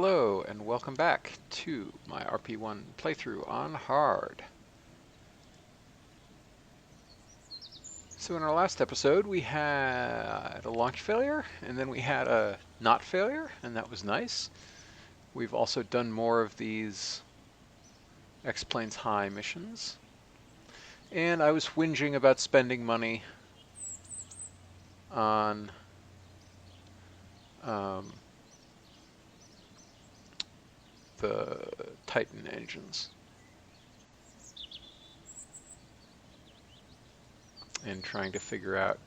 Hello, and welcome back to my RP-1 playthrough on hard. So in our last episode, we had a launch failure, and then we had a not failure, and that was nice. We've also done more of these X-Planes High missions. And I was whinging about spending money on um, the Titan engines. And trying to figure out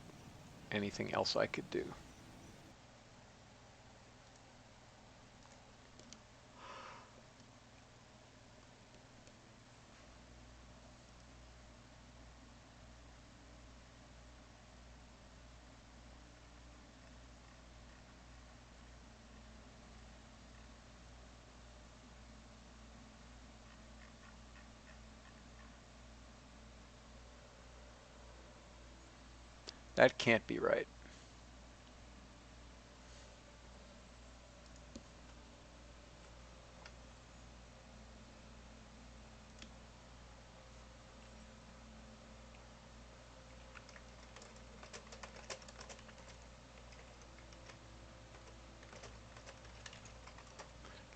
anything else I could do. That can't be right.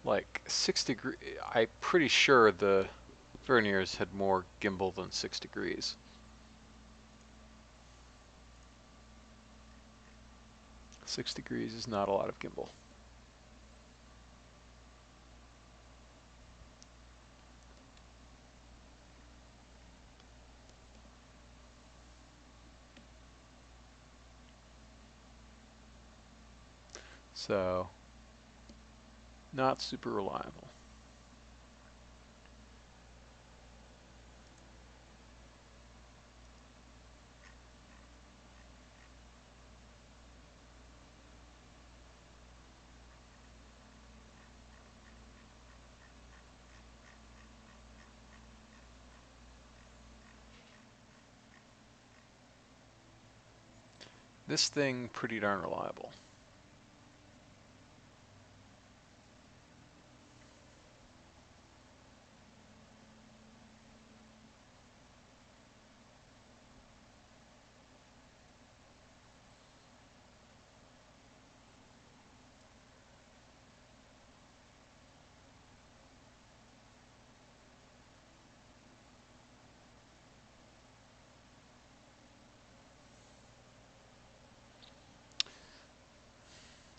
Like 6 degree, I'm pretty sure the Verniers had more gimbal than 6 degrees. 6 degrees is not a lot of gimbal. So, not super reliable. This thing pretty darn reliable.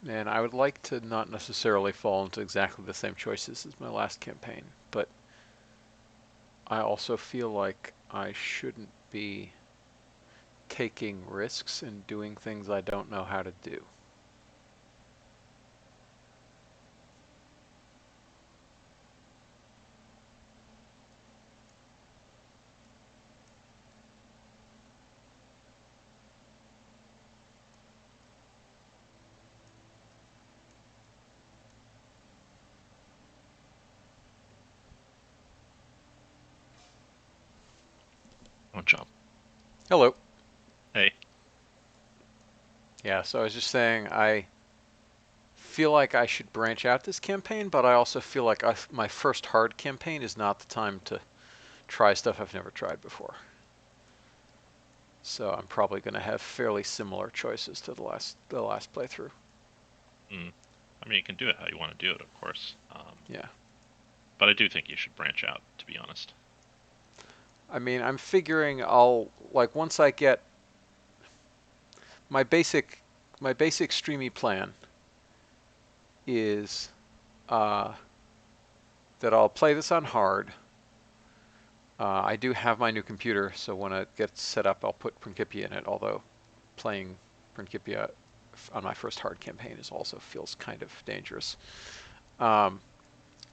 And I would like to not necessarily fall into exactly the same choices as my last campaign, but I also feel like I shouldn't be taking risks and doing things I don't know how to do. Oh, jump. Hello. Hey. Yeah, so I was just saying I feel like I should branch out this campaign, but I also feel like my first hard campaign is not the time to try stuff I've never tried before. So I'm probably going to have fairly similar choices to the last playthrough. I mean, you can do it how you want to do it, of course. Yeah. But I do think you should branch out, to be honest. I mean, I'm figuring I'll like once I get my basic streamy plan is uh, that I'll play this on hard. I do have my new computer, so when it gets set up, I'll put Principia in it. Although playing Principia on my first hard campaign is also feels kind of dangerous. Um,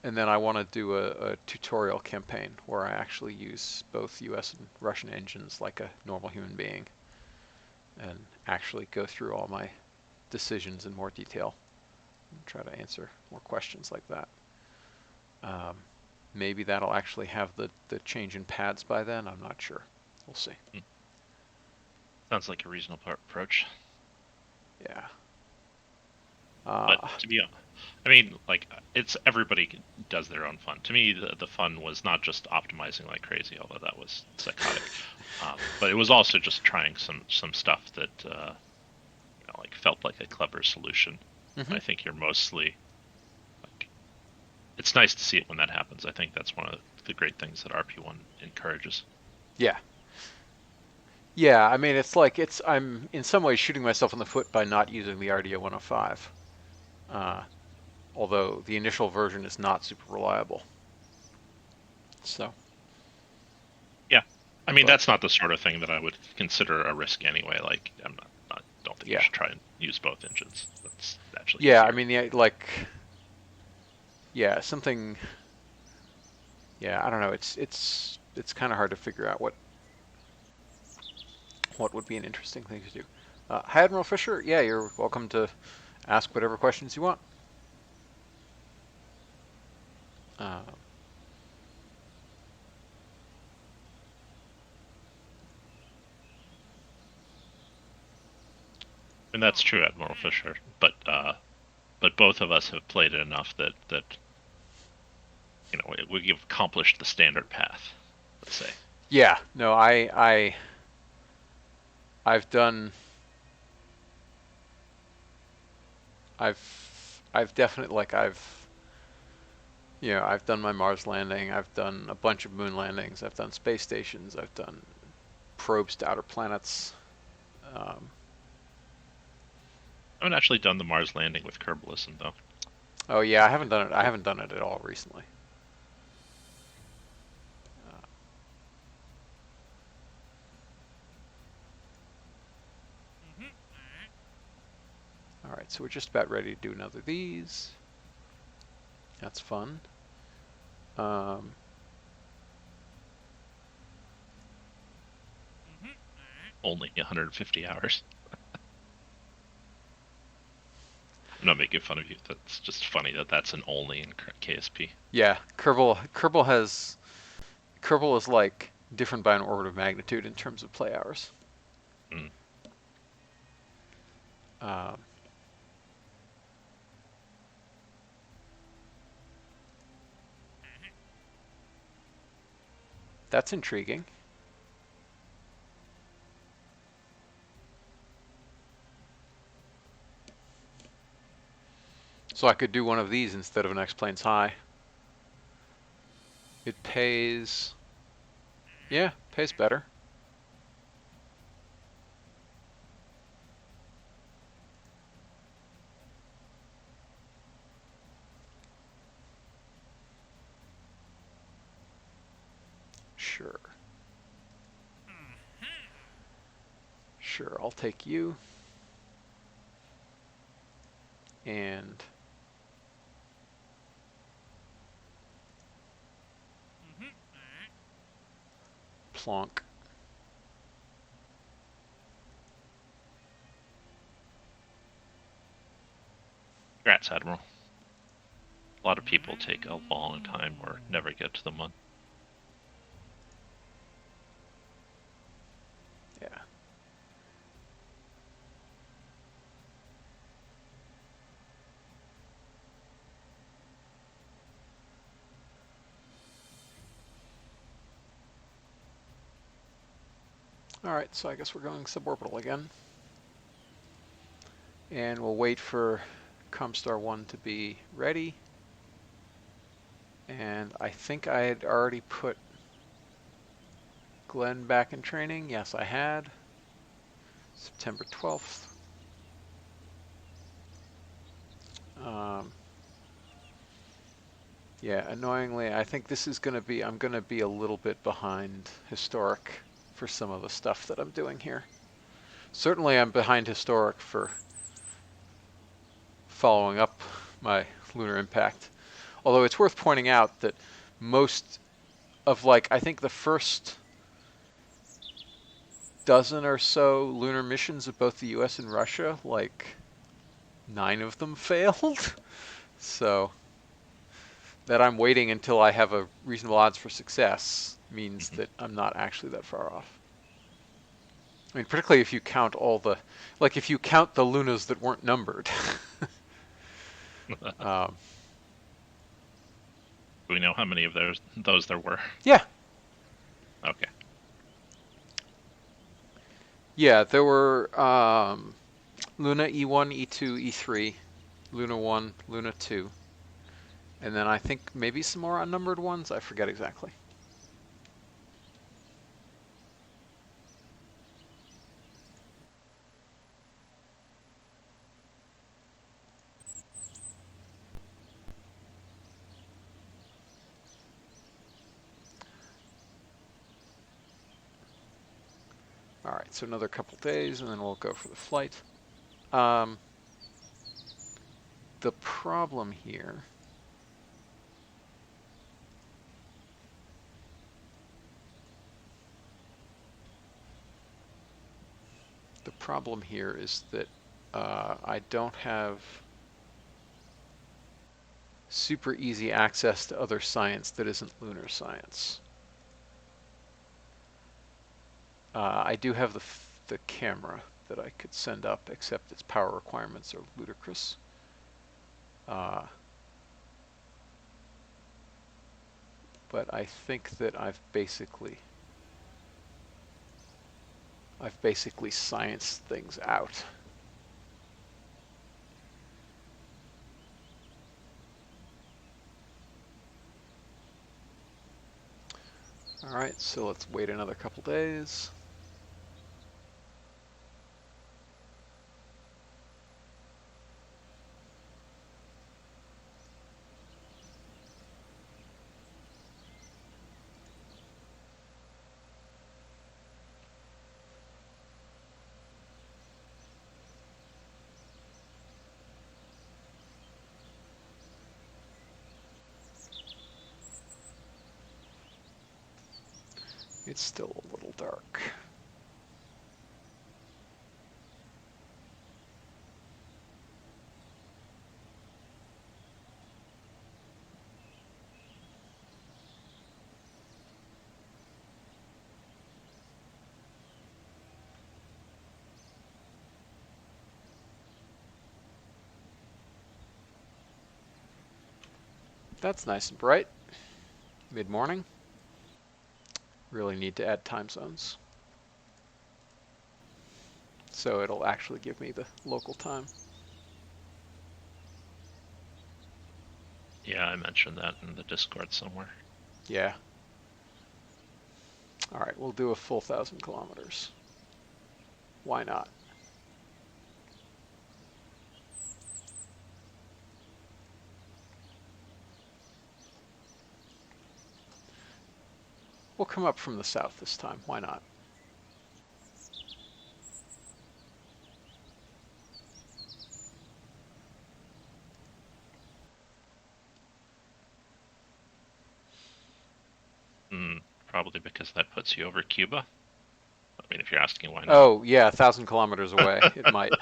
and then I want to do a tutorial campaign where I actually use both U.S. and Russian engines like a normal human being, and actually go through all my decisions in more detail and try to answer more questions like that. Um, Maybe that'll actually have the change in pads by then. I'm not sure. We'll see. Sounds like a reasonable approach. Yeah. But Uh, I mean, like it's everybody does their own fun. To me, the fun was not just optimizing like crazy, although that was psychotic, but it was also just trying some stuff that like felt like a clever solution. Hmm. I think you're mostly like it's nice to see it when that happens. I think that's one of the great things that RP-1 encourages. Yeah. Yeah, I mean, it's like I'm in some ways shooting myself in the foot by not using the RDO 105, uh, although the initial version is not super reliable. So, Yeah, I mean but that's not the sort of thing that I would consider a risk anyway. Like don't think you yeah, should try and use both engines. That's actually yeah, I easier. mean, yeah, like, yeah, something, yeah, I don't know. It's kind of hard to figure out what would be an interesting thing to do. Hi, Admiral Fisher. Yeah, you're welcome to ask whatever questions you want. Uh, And that's true, Admiral Fisher. But both of us have played it enough that we've accomplished the standard path. Let's say. yeah, no, I've done I've definitely like I've done my Mars landing. I've done a bunch of moon landings. I've done space stations. I've done probes to outer planets. Um, I haven't actually done the Mars landing with Kerbalism though. oh yeah, I haven't done it. I haven't done it at all recently. Uh, all right, so we're just about ready to do another of these. That's fun. Um, Only 150 hours. I'm not making fun of you. That's just funny that that's an only in KSP. yeah, Kerbal is like different by an order of magnitude in terms of play hours. Mm. Um, that's intriguing. So I could do one of these instead of an X Planes High. It pays, yeah, pays better. Sure. Sure, I'll take you. And plonk. Congrats, Admiral. A lot of people take a long time or never get to the moon. Yeah. All right, so I guess we're going suborbital again. And we'll wait for Comstar 1 to be ready. And I think I had already put Glenn back in training. Yes, I had. September 12th. Um, yeah, annoyingly, I think this is going to be, I'm going to be a little bit behind historic for some of the stuff that I'm doing here. Certainly I'm behind historic for following up my lunar impact. Although it's worth pointing out that most of like, I think the first dozen or so lunar missions of both the US and Russia, like 9 of them failed. So that I'm waiting until I have a reasonable odds for success means Mm-hmm. that I'm not actually that far off. I mean, particularly if you count all the, like if you count the lunas that weren't numbered. Um, Do we know how many of those there were? yeah, Okay. yeah, there were Luna E1, E2, E3, Luna 1, Luna 2, and then I think maybe some more unnumbered ones. I forget exactly. All right, so another couple days, and then we'll go for the flight. Um, the problem here is that I don't have super easy access to other science that isn't lunar science. I do have the camera that I could send up, except its power requirements are ludicrous. But I think that I've basically scienced things out. All right, so let's wait another couple days. It's still a little dark. That's nice and bright. Mid-morning. Really need to add time zones. So it'll actually give me the local time. Yeah, I mentioned that in the Discord somewhere. Yeah. All right, we'll do a full 1,000 kilometers. Why not? We'll come up from the south this time. Why not? Probably because that puts you over Cuba. I mean, if you're asking why not. Oh, yeah, 1,000 kilometers away. It might.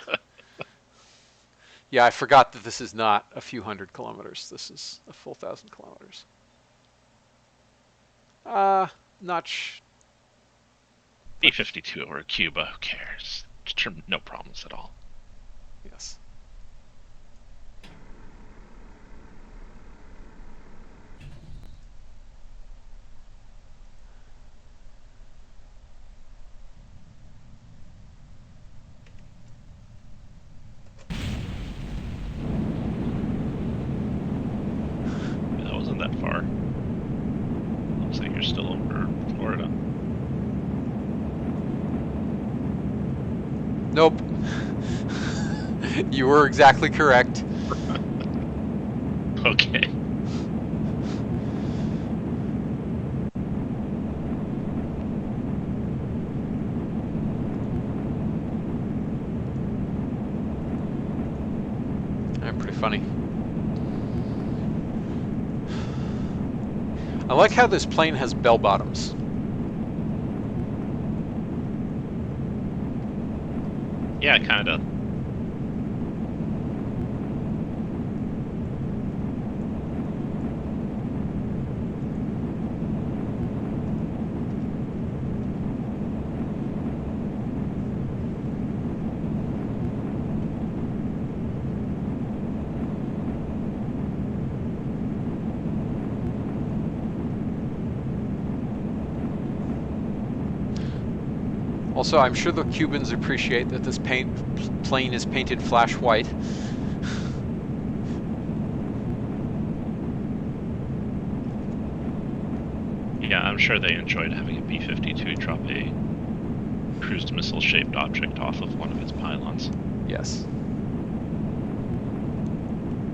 Yeah, I forgot that this is not a few hundred kilometers. This is a full 1,000 kilometers. Not B-52 over Cuba, who cares? No problems at all. Yes. That wasn't that far. Looks like you're still over Florida. Nope. You were exactly correct. Okay. I'm pretty funny. I like how this plane has bell bottoms. Yeah, kind of. Also, I'm sure the Cubans appreciate that this plane is painted flash white. Yeah, I'm sure they enjoyed having a B-52 drop a cruise missile-shaped object off of one of its pylons, Yes.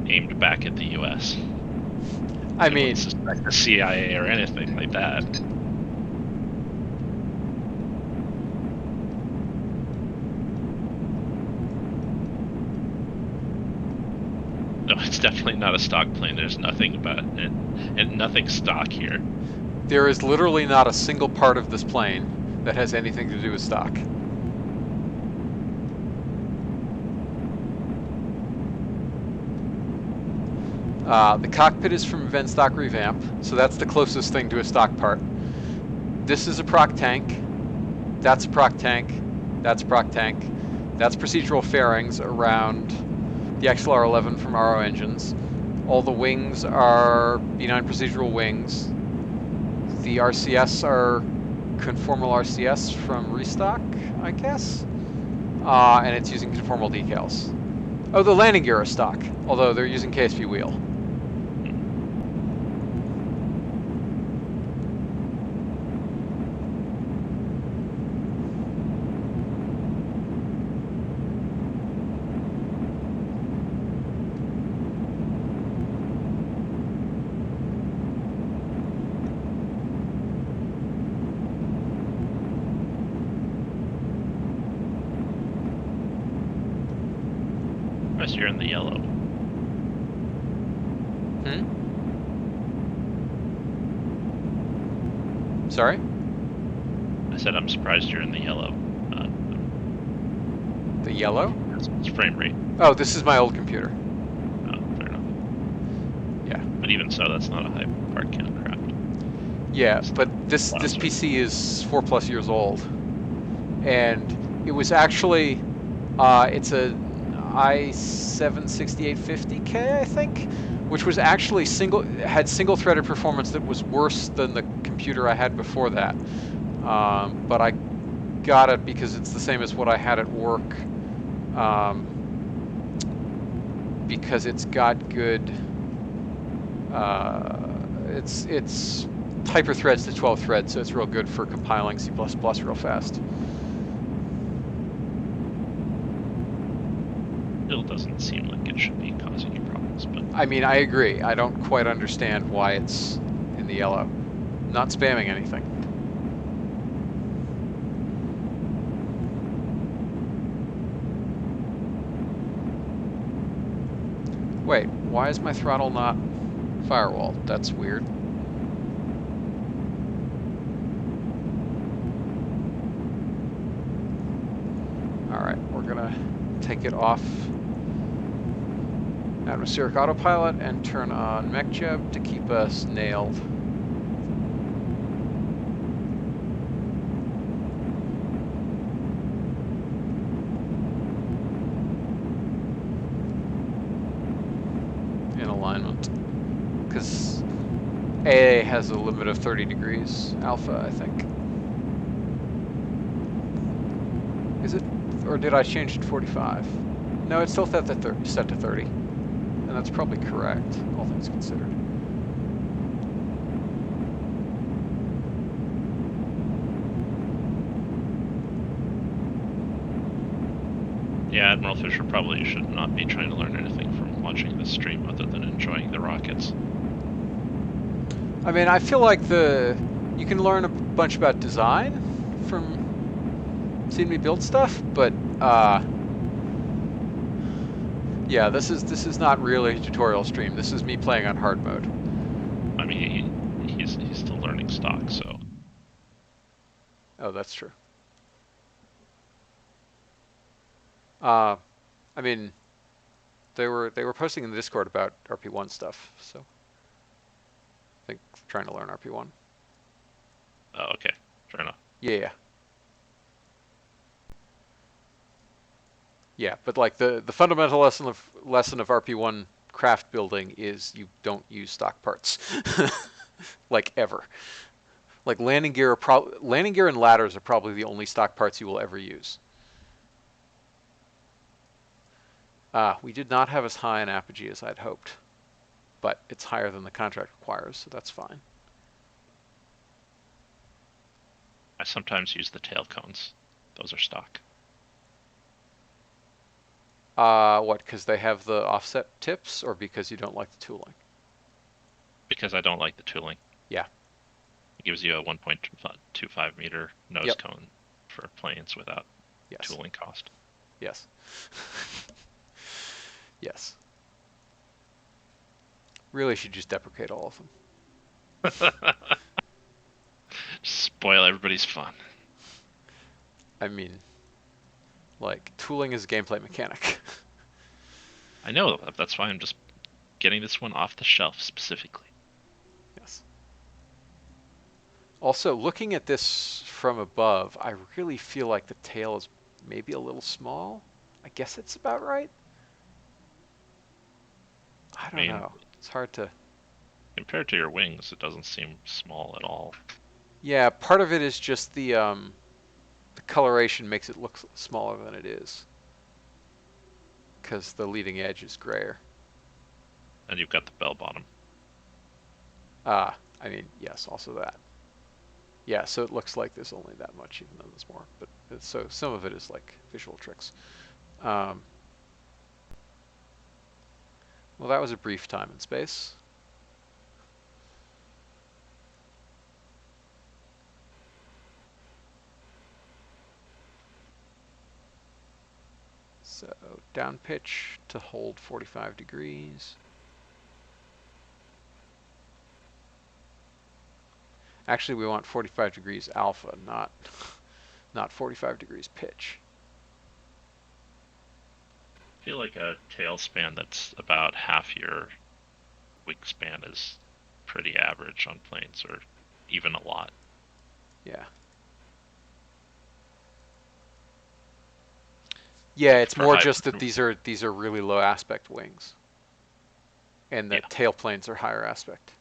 aimed back at the U.S. I They wouldn't mean, suspect the CIA or anything like that. No, it's definitely not a stock plane. There's nothing about it, and nothing stock here. there is literally not a single part of this plane that has anything to do with stock. The cockpit is from Venstock Revamp, so that's the closest thing to a stock part. This is a proc tank. That's a proc tank. That's a proc tank. That's procedural fairings around the XLR-11 from RO engines. All the wings are B9 procedural wings. The RCS are conformal RCS from Restock, I guess. And it's using conformal decals. Oh, the landing gear are stock, although they're using KSP wheel. Unless you're in the yellow. Sorry? I said I'm surprised you're in the yellow. The yellow? It's frame rate. Oh, this is my old computer. Oh, fair enough. Yeah. But even so, that's not a high part count craft. Yeah, but this PC is 4+ years old, and it was actually it's a i7-6850K, I think, which was actually had single-threaded performance that was worse than the computer I had before that. But I got it because it's the same as what I had at work, because it's got good. It's hyper threads to 12 threads, so it's real good for compiling C++ real fast. Still doesn't seem like it should be causing you problems, but I mean, I agree. I don't quite understand why it's in the yellow. Not spamming anything. Wait, why is my throttle not firewalled? That's weird. Alright, we're gonna take it off atmospheric autopilot and turn on MechJeb to keep us nailed. In alignment. Because AA has a limit of 30 degrees alpha, I think. Is it? Or did I change it to 45? No, it's still set to 30. And that's probably correct, all things considered. yeah, Admiral Fisher probably should not be trying to learn anything from watching this stream other than enjoying the rockets. I mean, I feel like you can learn a bunch about design from seeing me build stuff, but yeah, this is not really a tutorial stream. This is me playing on hard mode. I mean, he's still learning stock, so. Oh, that's true. I mean, they were posting in the Discord about RP-1 stuff, so I think trying to learn RP-1. Oh, okay, fair enough. Yeah. Yeah, but like the fundamental lesson of RP-1 craft building is you don't use stock parts, like ever. Like landing gear and ladders are probably the only stock parts you will ever use. We did not have as high an apogee as I'd hoped, but it's higher than the contract requires, so that's fine. I sometimes use the tail cones. Those are stock. What, because they have the offset tips, or because you don't like the tooling? Because I don't like the tooling. Yeah. It gives you a 1.25 meter nose Yep. cone for planes without Yes. tooling cost. Yes. Yes. Really should just deprecate all of them. Spoil everybody's fun. I mean, like, tooling is a gameplay mechanic. I know, that's why I'm just getting this one off the shelf specifically. Yes. Also, looking at this from above, I really feel like the tail is maybe a little small. I guess it's about right. I I don't mean, know. It's hard to. compared to your wings, it doesn't seem small at all. Yeah, part of it is just the coloration makes it look smaller than it is, because the leading edge is grayer. And you've got the bell bottom. I mean, yes, also that. Yeah, so it looks like there's only that much, even though there's more. But so some of it is like visual tricks. Um, well, that was a brief time and space. So down pitch to hold 45 degrees. Actually, we want 45 degrees alpha, not 45 degrees pitch. I feel like a tail span that's about half your wingspan is pretty average on planes, or even a lot. Yeah. Yeah, Like it's for more high. just that these are really low aspect wings, and Yeah. that tail planes are higher aspect.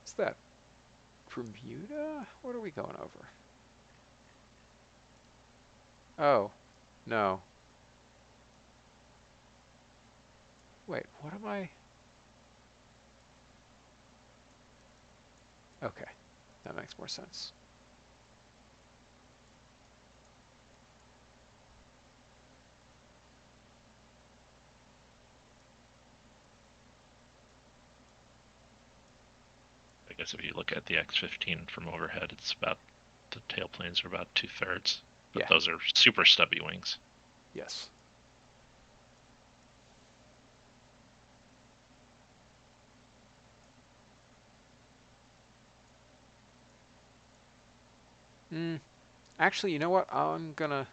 Is that Bermuda? What are we going over? Oh, no. Wait, what am I? Okay, that makes more sense. I guess if you look at the X-15 from overhead, it's about the tail planes are about 2/3, but Yeah, those are super stubby wings. yes. Mm, actually, you know what? I'm gonna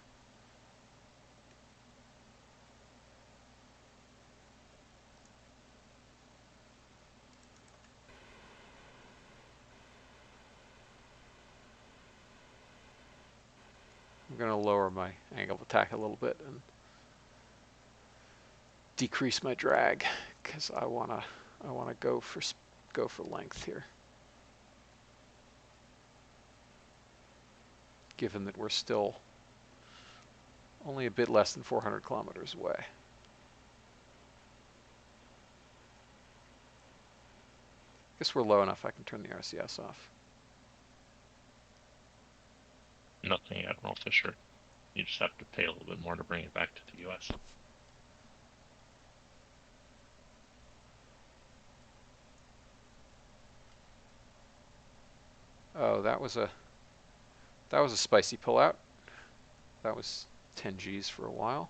lower my angle of attack a little bit and decrease my drag because I wanna go for length here. Given that we're still only a bit less than 400 kilometers away. Guess we're low enough I can turn the RCS off. Nothing, Admiral Fisher. You just have to pay a little bit more to bring it back to the U.S. Oh, that was a spicy pullout. That was 10 Gs for a while.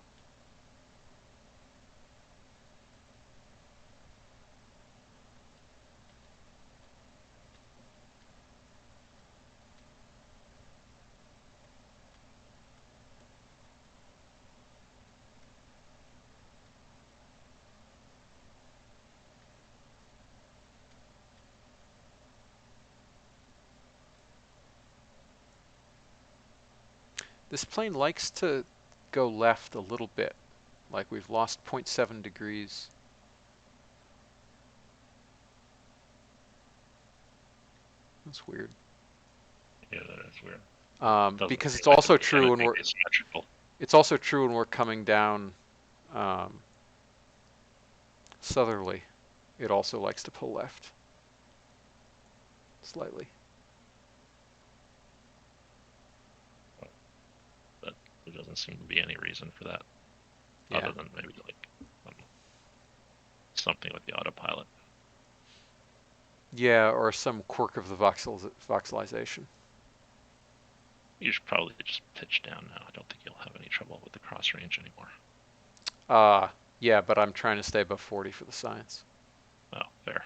This plane likes to go left a little bit. Like we've lost 0.7 degrees. That's weird. Yeah, that is weird. Doesn't Because seem like it'll be anything asymmetrical. it's also true when we're coming down um, southerly. It also likes to pull left slightly. But there doesn't seem to be any reason for that, Yeah. other than maybe like something with the autopilot. Yeah, or some quirk of the voxelization. You should probably just pitch down now. I don't think you'll have any trouble with the cross range anymore. Uh, yeah, but I'm trying to stay above 40 for the science. Oh, fair.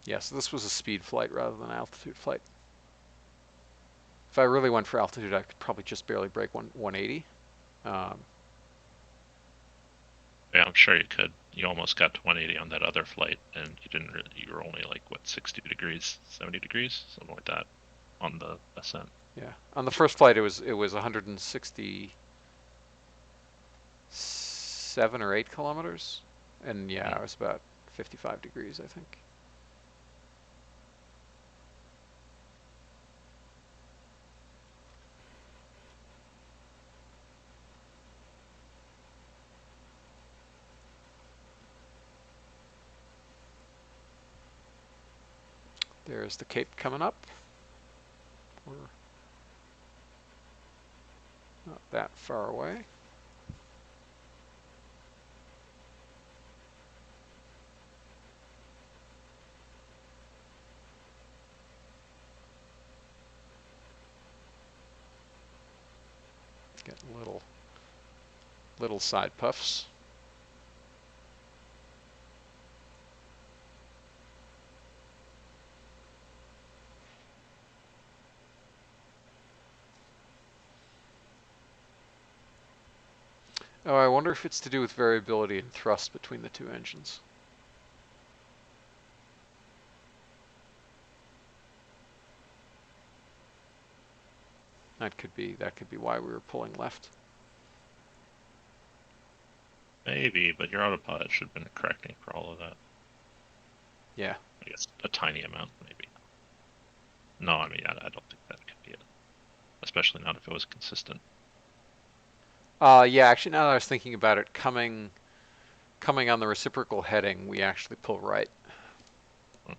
Yeah, so this was a speed flight rather than altitude flight. If I really went for altitude, I could probably just barely break 180. Um, Yeah, I'm sure you could. You almost got to 180 on that other flight, and you didn't. You were only like what 60 degrees, 70 degrees, something like that, on the ascent. yeah, on the first flight it was 167 or 8 kilometers, and yeah, Hmm. it was about 55 degrees, I think. There's the Cape coming up. We're not that far away. Getting little side puffs. Oh, I wonder if it's to do with variability in thrust between the two engines. That could be why we were pulling left. Maybe, but your autopilot should have been correcting for all of that. Yeah. I guess a tiny amount, maybe. No, I mean, I don't think that could be it. Especially not if it was consistent. Yeah, actually now that I was thinking about it, coming on the reciprocal heading, we actually pull right, Hmm.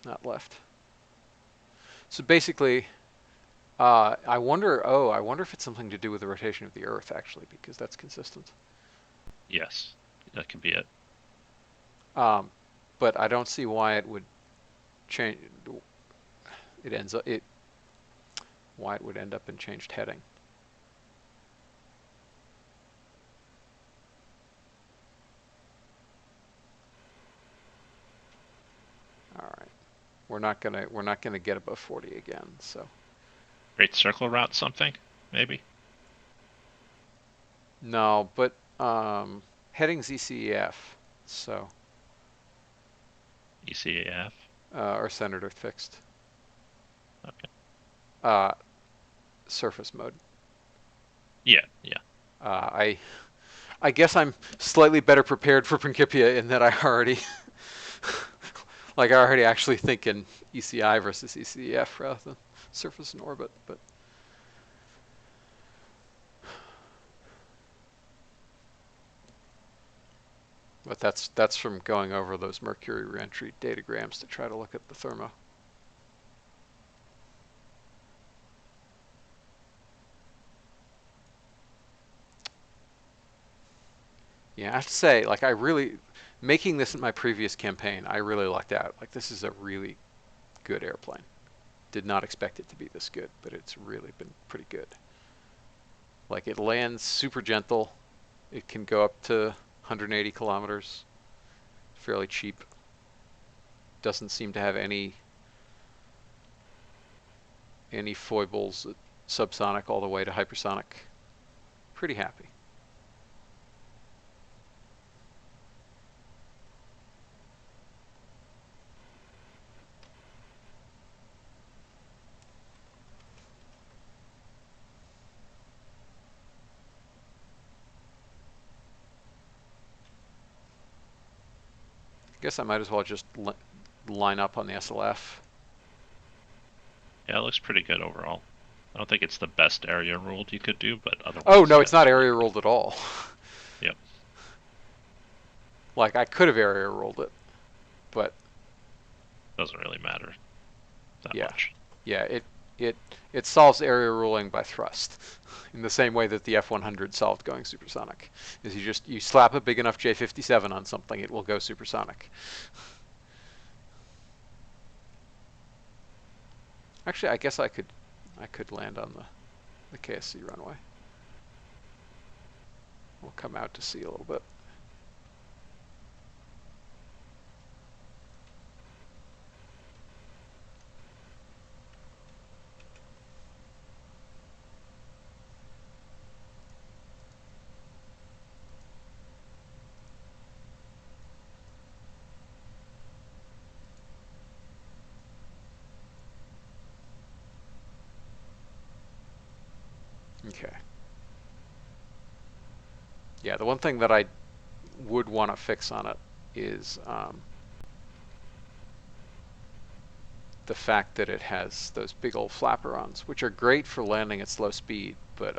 not left. So basically, I wonder if it's something to do with the rotation of the Earth, actually, because that's consistent. Yes, that could be it. Um, but I don't see why it would change. It ends up it why it would end up in changed heading. All right, we're not gonna get above 40 again. So Great circle route, something, maybe? no, but heading's ECEF, so ECAF? or centered Earth fixed. Okay. Uh, surface mode. Yeah, yeah. I guess I'm slightly better prepared for Principia in that I already like I already actually think in ECI versus ECEF rather than surface and orbit, but that's from going over those Mercury reentry datagrams to try to look at the thermo. Yeah, I have to say, like I really making this in my previous campaign, I really lucked out. Like this is a really good airplane. Did not expect it to be this good, but it's really been pretty good. Like it lands super gentle. It can go up to 180 kilometers, fairly cheap. Doesn't seem to have any foibles at subsonic all the way to hypersonic. Pretty happy. Guess I might as well just line up on the SLF. Yeah, it looks pretty good overall. I don't think it's the best area ruled you could do, but Oh otherwise, no, yeah, it's not it's really area good. ruled at all. Yep, Like I could have area ruled it, but doesn't really matter that yeah, much. yeah, it it solves area ruling by thrust, in the same way that the F-100 solved going supersonic. Is you slap a big enough J-57 on something, it will go supersonic. Actually, I guess I could land on the KSC runway. We'll come out to sea a little bit. Okay. Yeah, the one thing that I would want to fix on it is the fact that it has those big old flaperons, which are great for landing at slow speed, but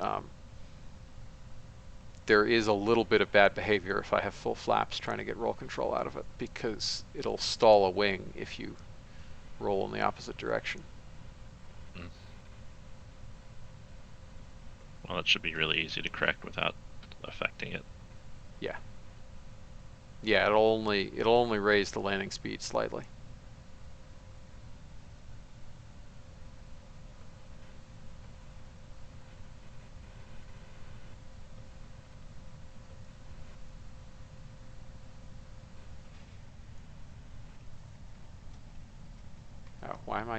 there is a little bit of bad behavior if I have full flaps trying to get roll control out of it, because it'll stall a wing if you roll in the opposite direction. Mm. Well, that should be really easy to correct without affecting it. Yeah. Yeah, it'll only raise the landing speed slightly. Oh, why am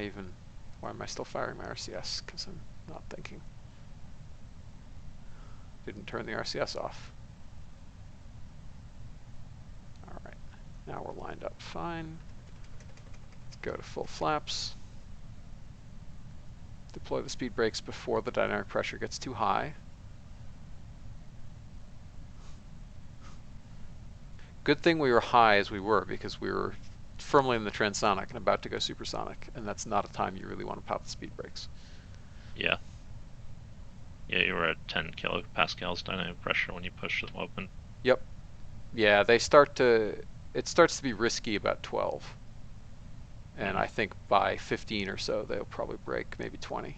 I still firing my RCS? Because I'm not thinking. Didn't turn the RCS off. All right, now we're lined up fine. Let's go to full flaps. Deploy the speed brakes before the dynamic pressure gets too high. Good thing we were high as we were, because we were firmly in the transonic and about to go supersonic, and that's not a time you really want to pop the speed brakes. Yeah. Yeah, you were at 10 kilopascals dynamic pressure when you pushed them open. Yep. Yeah, it starts to be risky about 12. And Mm. I think by 15 or so, they'll probably break, maybe 20.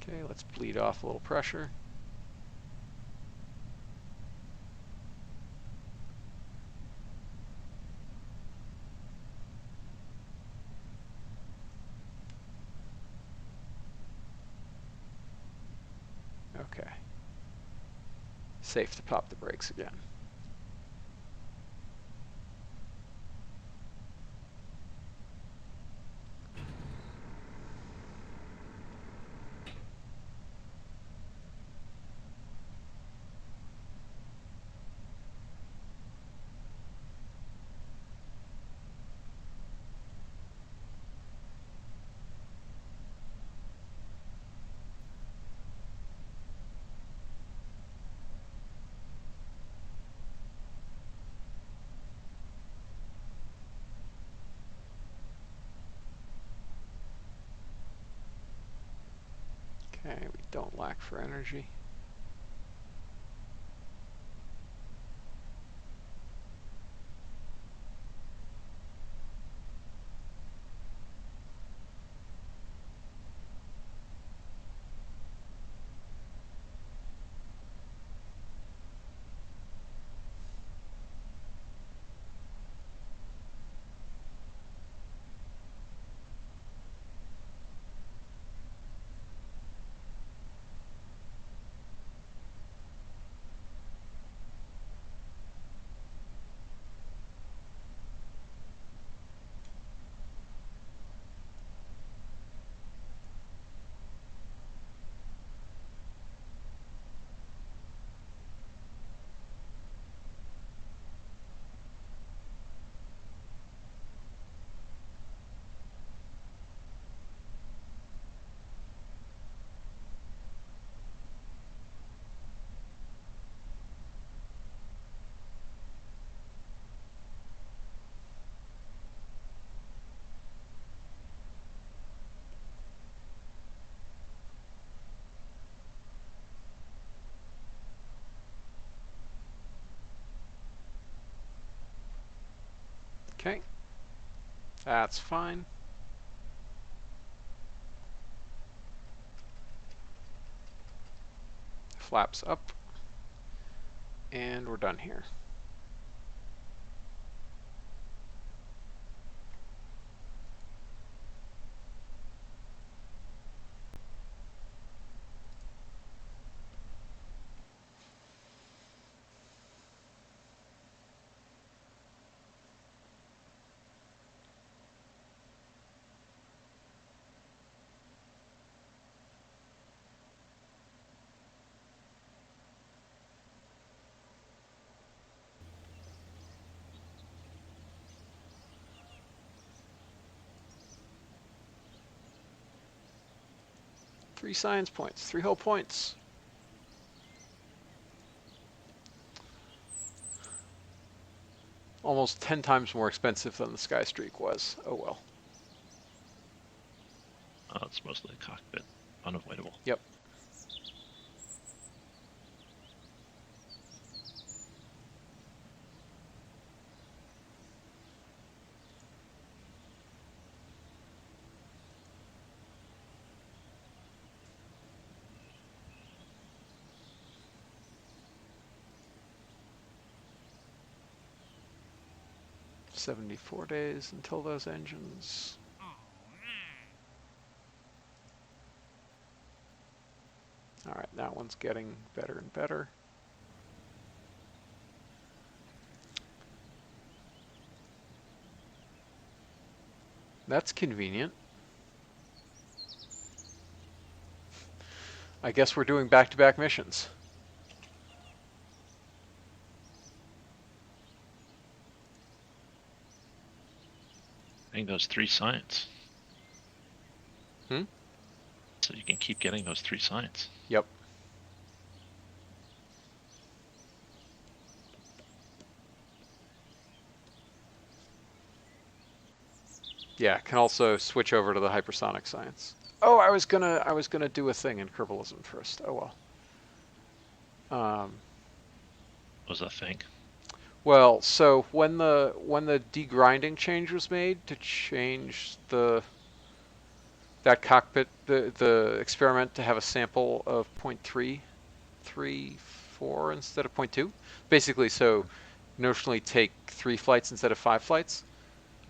Okay, let's bleed off a little pressure. Okay. Safe to pop the brakes again. Okay, we don't lack for energy. Okay, that's fine. Flaps up, and we're done here. Three science points, 3 whole points. Almost 10 times more expensive than the Sky Streak was. Oh well. Oh, it's mostly a cockpit. Unavoidable. Yep. $74 days until those engines. All right, that one's getting better and better. That's convenient. I guess we're doing back-to-back missions. Getting those 3 science. Hmm? So you can keep getting those 3 science. Yep. Yeah, can also switch over to the hypersonic science. Oh, I was gonna do a thing in Kerbalism first. Oh well. What was that thing? Well, so when the degrinding change was made to change that cockpit the experiment to have a sample of 0.334 instead of 0.2, basically, so notionally take 3 flights instead of 5 flights.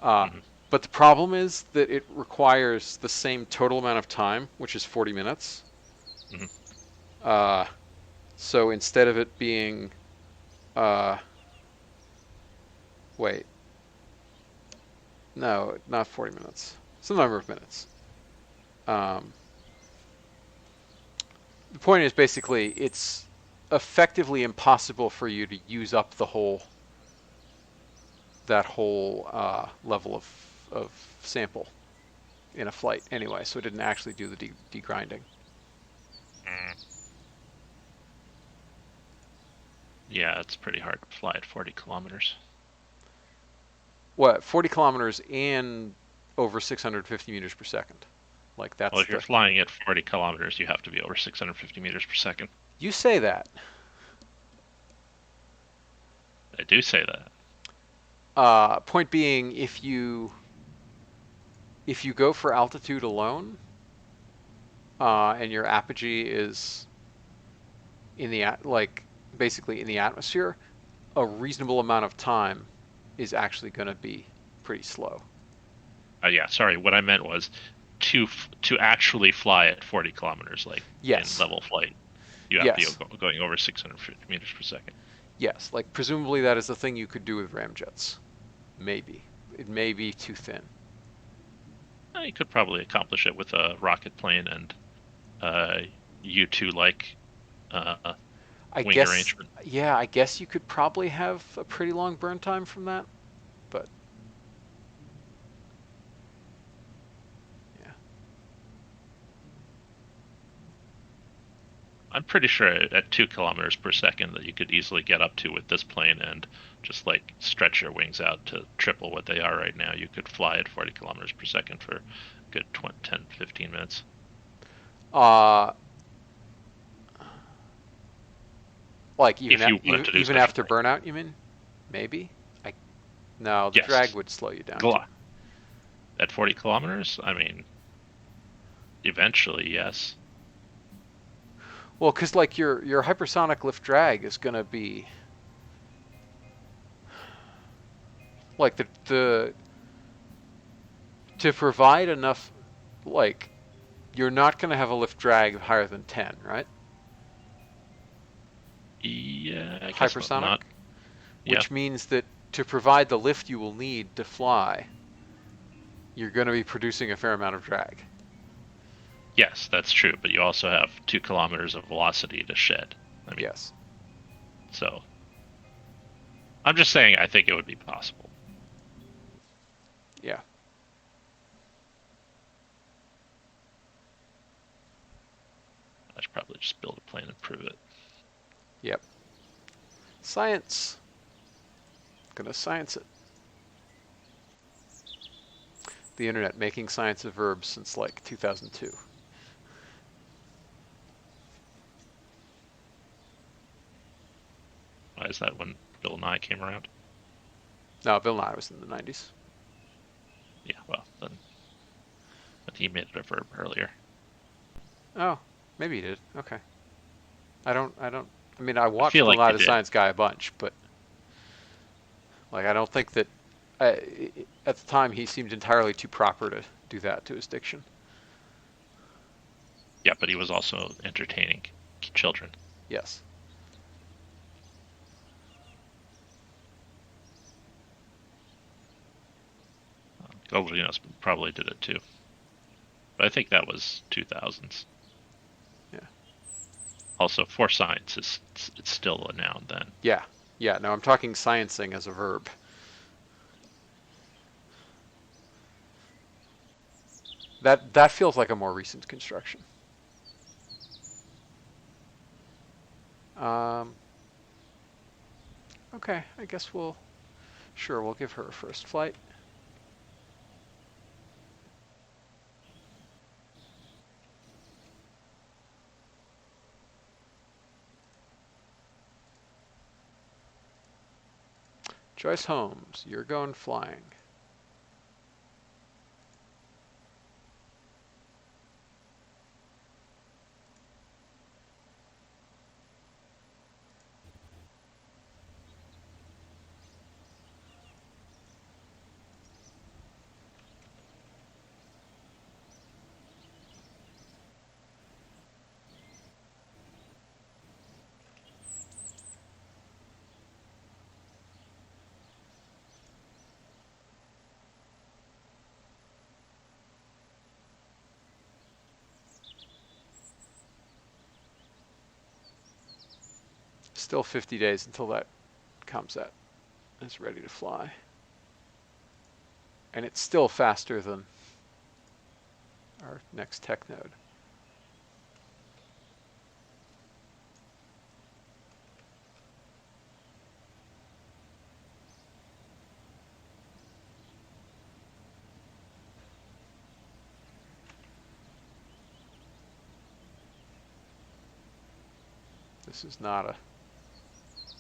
Mm-hmm. But the problem is that it requires the same total amount of time, which is 40 minutes. Mm-hmm. So instead of it being, uh, wait, no, not 40 minutes, some number of minutes. Um, the point is basically it's effectively impossible for you to use up that whole level of sample in a flight anyway, so it didn't actually do the degrinding. Yeah, it's pretty hard to fly at 40 kilometers. What, 40 kilometers and over 650 meters per second? Like Well, that's if you're the. flying at 40 kilometers, you have to be over 650 meters per second. You say that. I do say that. Point being, if you go for altitude alone, and your apogee is in the like basically in the atmosphere, a reasonable amount of time is actually going to be pretty slow. Yeah, sorry. What I meant was to actually fly at 40 kilometers, like in Yes. level flight, you have to be Yes. going over 650 meters per second. Yes. Like presumably that is the thing you could do with ramjets. Maybe. It may be too thin. You could probably accomplish it with a rocket plane and uh, U-2 like uh, I wing guess, arrangement. yeah, I guess you could probably have a pretty long burn time from that, but yeah. I'm pretty sure at 2 kilometers per second that you could easily get up to with this plane and just like stretch your wings out to triple what they are right now. You could fly at 40 kilometers per second for a good 20, 10, 15 minutes. Uh, like If you wanted to do even such a after thing. burnout, you mean? Maybe. I No, the drag Yes. would slow you down too. Gl- At 40 kilometers, I mean, eventually, yes. Well, because like your hypersonic lift drag is going to be like the to provide enough, like you're not going to have a lift drag higher than 10, right? Yeah, I guess Hypersonic, not. Yeah. which means that to provide the lift you will need to fly, you're going to be producing a fair amount of drag. Yes, that's true. But you also have 2 kilometers of velocity to shed. I mean, Yes. so I'm just saying I think it would be possible. Yeah. I should probably just build a plane and prove it. Yep. Science. Gonna science it. The internet making science a verb since like 2002. Why is that when Bill Nye came around? No, Bill Nye was in the 90s. Yeah, well, then but he made it a verb earlier. Oh, maybe he did. Okay. I mean, I I watched feel Bill like Nye he the did. Science Guy a bunch, but like I don't think that at the time he seemed entirely too proper to do that to his diction. Yeah, but he was also entertaining children. Yes. Goldranos probably did it too. But I think that was 2000s. Yeah. Also, for science, it's still a noun then. Yeah. Yeah. No, I'm talking sciencing as a verb. That feels like a more recent construction. Um, okay, I guess we'll give her a first flight. Joyce Holmes, you're going flying. Still 50 days until that ComSat is ready to fly. And it's still faster than our next tech node. This is not a,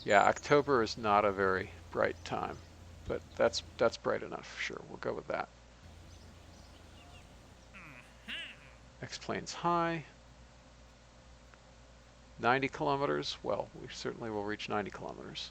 yeah, October is not a very bright time, but that's bright enough. Sure, we'll go with that. X plane's high. 90 kilometers. Well, we certainly will reach 90 kilometers.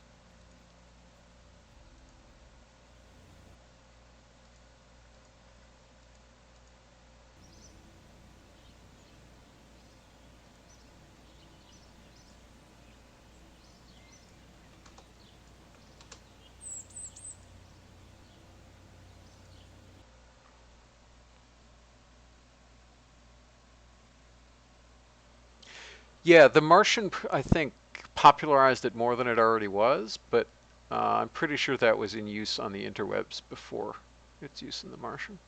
Yeah, The Martian, I think, popularized it more than it already was, but I'm pretty sure that was in use on the interwebs before its use in The Martian.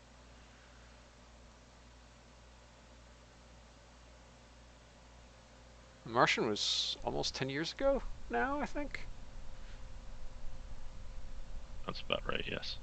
The Martian was almost 10 years ago now, I think. That's about right, yes.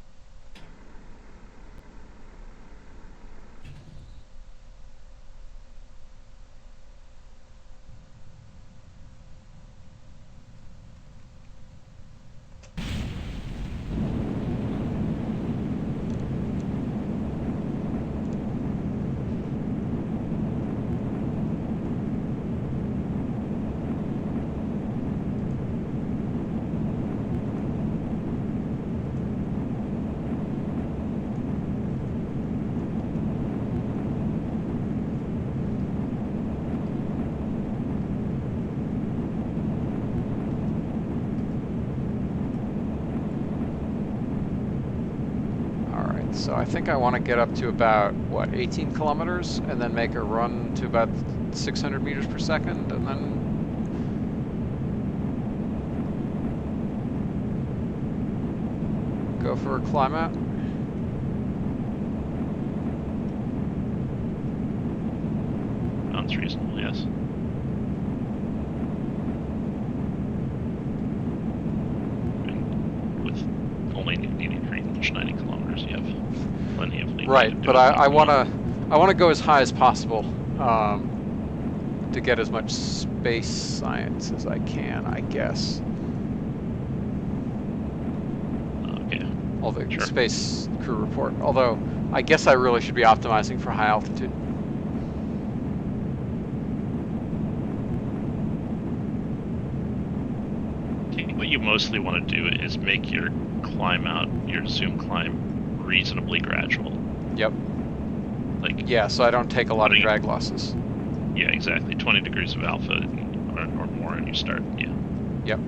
So I think I want to get up to about, what, 18 kilometers and then make a run to about 600 meters per second and then go for a climb out. Sounds reasonable, yes. And with only needing to reach 90 kilometers, you have plenty of leeway to Right, do but it. I want to go as high as possible to get as much space science as I can, I guess. Okay. All the Sure. space crew report. Although I guess I really should be optimizing for high altitude. What you mostly want to do is make your climb out, your zoom climb, reasonably gradual. Yep. Like, Yeah, so I don't take a lot of drag losses. yeah, exactly. 20 degrees of alpha or more, and you start. Yeah. Yep.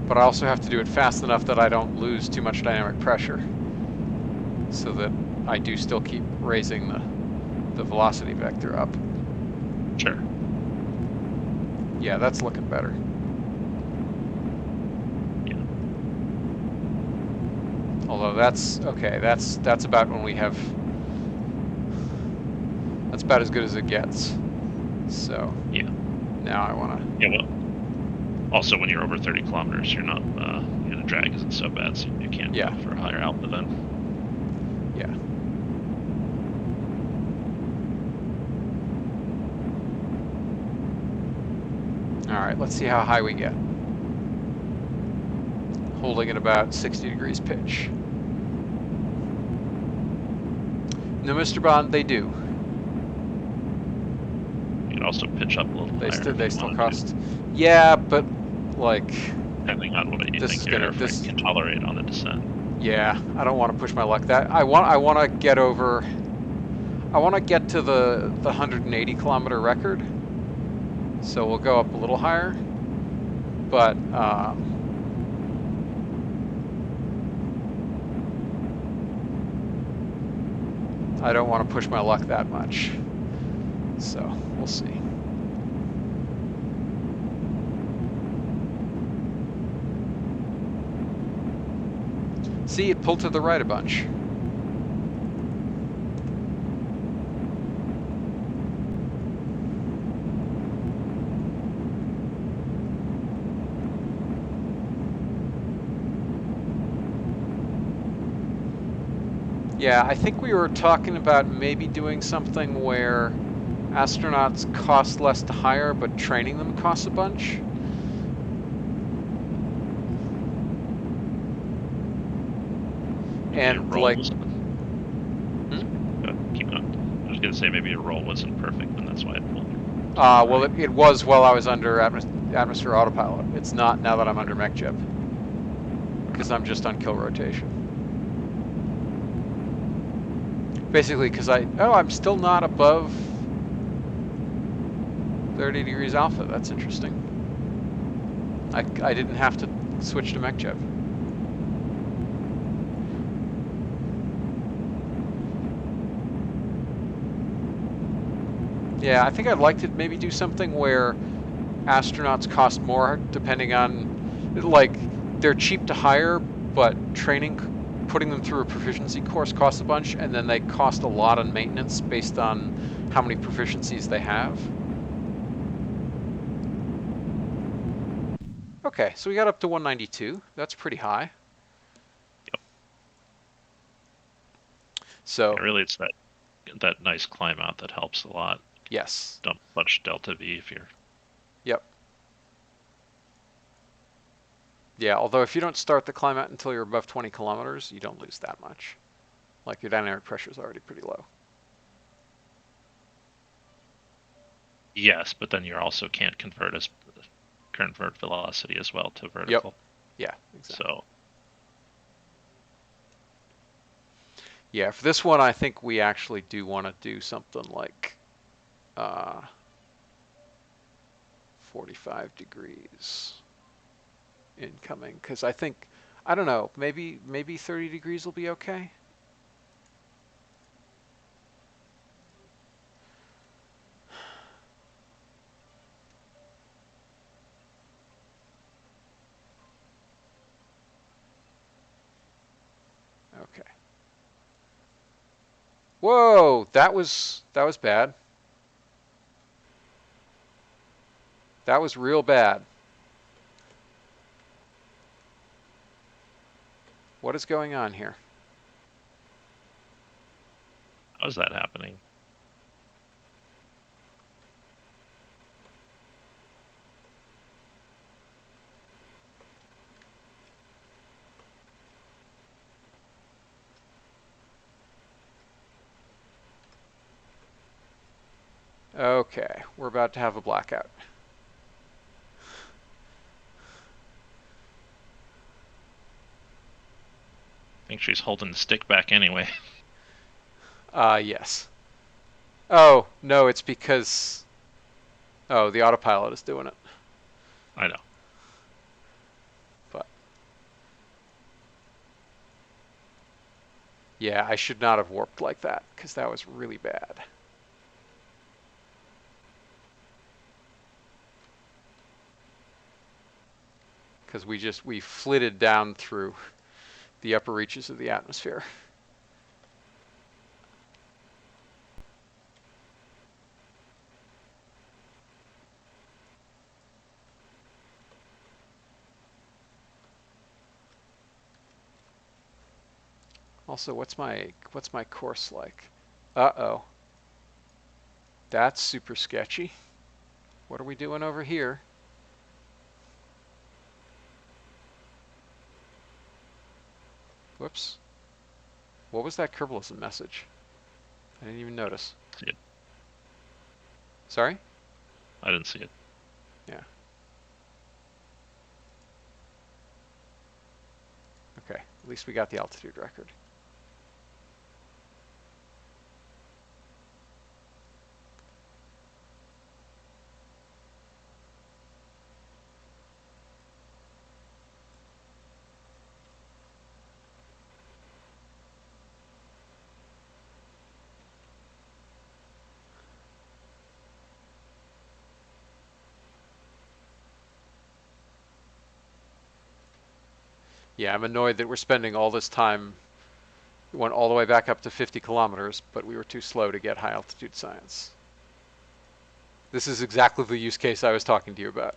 But I also have to do it fast enough that I don't lose too much dynamic pressure, so that I do still keep raising the velocity vector up. Sure. Yeah, that's looking better. Yeah. Although that's okay. That's about when we have. That's about as good as it gets. So. Yeah. Now I want to. Yeah. Well, also when you're over 30 kilometers, you're not. The drag isn't so bad, so you can't go for a higher alpha then. Yeah. All right. Let's see how high we get. Holding at about 60 degrees pitch. No, Mr. Bond, they do. You could also pitch up a little higher. They still cost. Yeah, but like. Depending on what you think your airframe can tolerate on the descent. Yeah, I don't want to push my luck. I want to get over. I want to get to the 180 kilometer record. So we'll go up a little higher, but. I don't want to push my luck that much. So, we'll see. See, it pulled to the right a bunch. Yeah, I think we were talking about maybe doing something where astronauts cost less to hire, but training them costs a bunch. And like, keep going. I was gonna say maybe your roll wasn't perfect, and that's why it pulled. Well, it was while I was under atmosphere autopilot. It's not now that I'm under mech jib, because I'm just on kill rotation. Basically, because I'm still not above 30 degrees alpha. That's interesting. I didn't have to switch to mech jib. Yeah, I think I'd like to maybe do something where astronauts cost more, depending on, like, they're cheap to hire, but putting them through a proficiency course costs a bunch, and then they cost a lot on maintenance based on how many proficiencies they have. Okay, so we got up to 192. That's pretty high. Yep. So yeah, really, it's that nice climb out that helps a lot. Yes. Don't much delta V if you're. Yep. Yeah, although if you don't start the climb out until you're above 20 kilometers, you don't lose that much. Like, your dynamic pressure is already pretty low. Yes, but then you also can't convert velocity as well to vertical. Yep. Yeah, exactly. So. Yeah, for this one, I think we actually do want to do something like 45 degrees incoming, because I think I don't know. Maybe 30 degrees will be okay. Okay. Whoa, that was bad. That was real bad. What is going on here? How's that happening? Okay, we're about to have a blackout. I think she's holding the stick back anyway. Yes. Oh, no, it's because... Oh, the autopilot is doing it. I know. But, yeah, I should not have warped like that, because that was really bad. Because we flitted down through the upper reaches of the atmosphere. Also, what's my course like? Uh-oh. That's super sketchy. What are we doing over here? Whoops. What was that Kerbalism message? I didn't even notice. See it. Sorry? I didn't see it. Yeah. Okay. At least we got the altitude record. Yeah, I'm annoyed that we're spending all this time. We went all the way back up to 50 kilometers, but we were too slow to get high altitude science. This is exactly the use case I was talking to you about.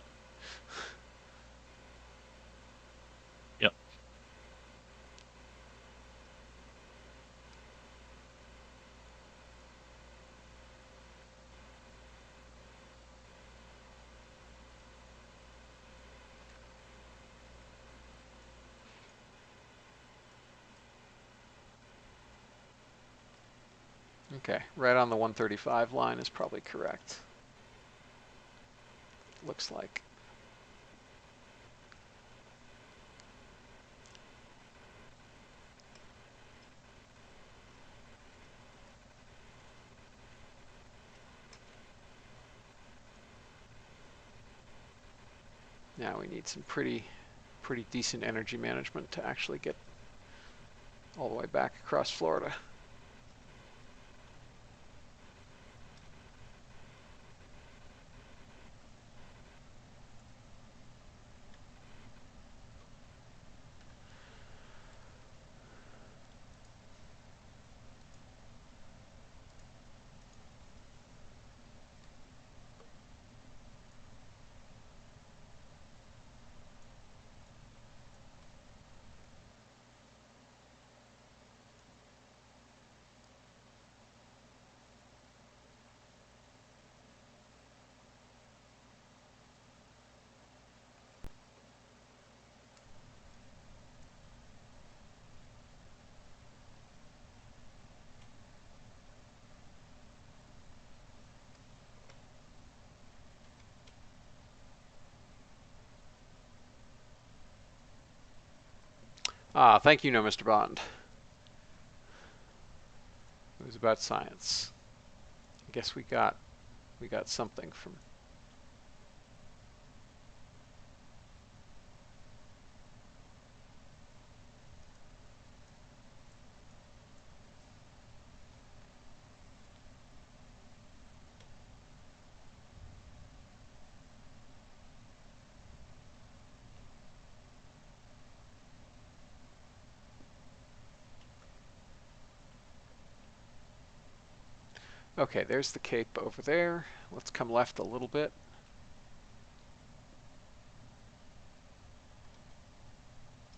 Yep. Okay, right on the 135 line is probably correct. Looks like. Now we need some pretty decent energy management to actually get all the way back across Florida. Thank you, no, Mr. Bond. It was about science. I guess we got something from. Okay, there's the cape over there. Let's come left a little bit.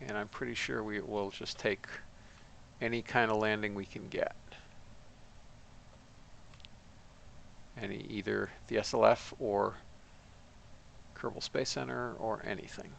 And I'm pretty sure we will just take any kind of landing we can get. Either the SLF or Kerbal Space Center or anything.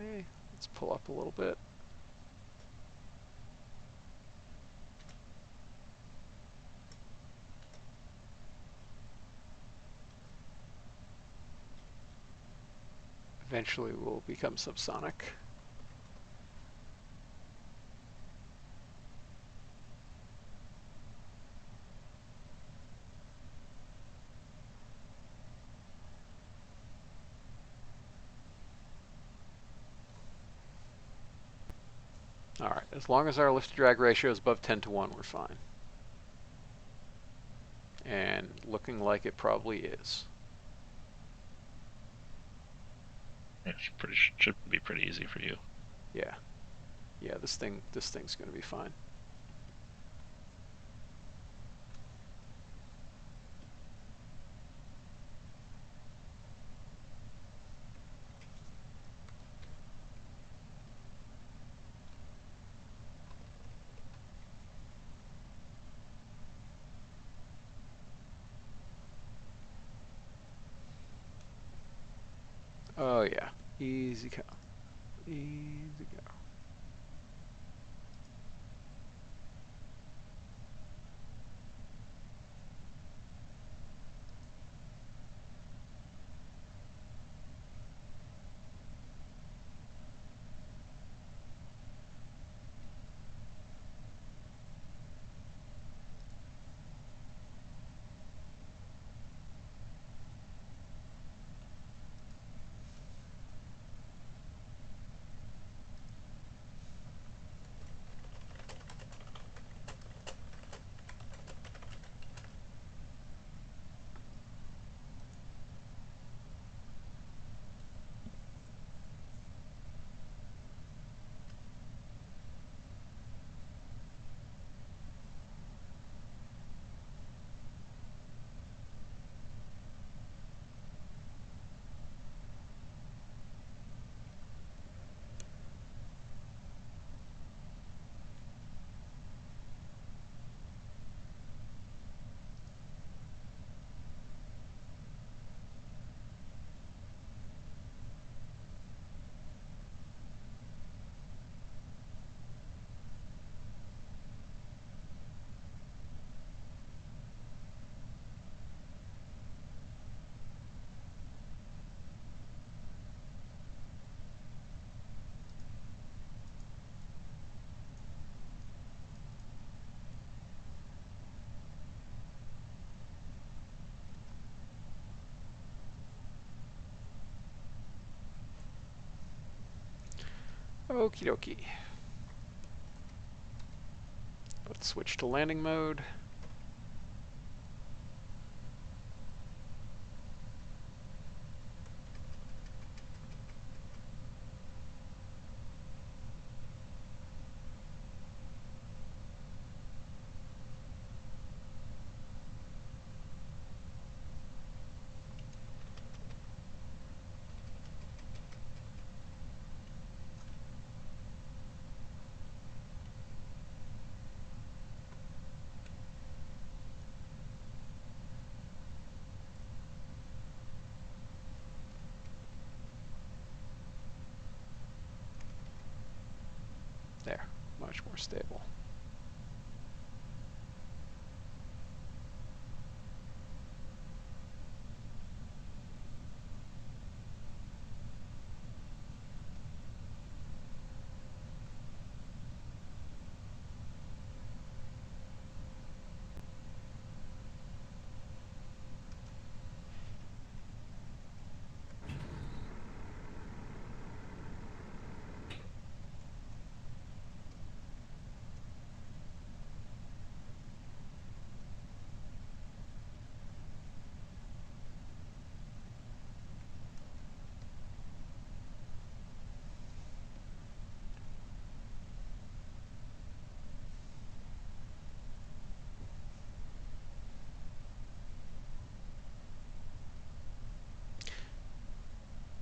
Okay, let's pull up a little bit. Eventually we'll become subsonic. All right, as long as our lift to drag ratio is above 10 to 1, we're fine. And looking like it probably is. It should be pretty easy for you. Yeah. Yeah, this thing's going to be fine. Oh yeah, easy go. Easy go. Okie dokie. Let's switch to landing mode. There, much more stable.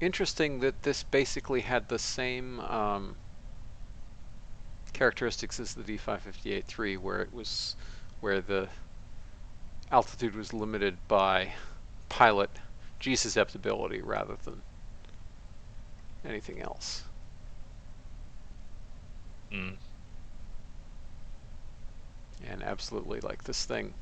Interesting that this basically had the same characteristics as the D558-3, where the altitude was limited by pilot G-susceptibility rather than anything else. Mm. And absolutely, like, this thing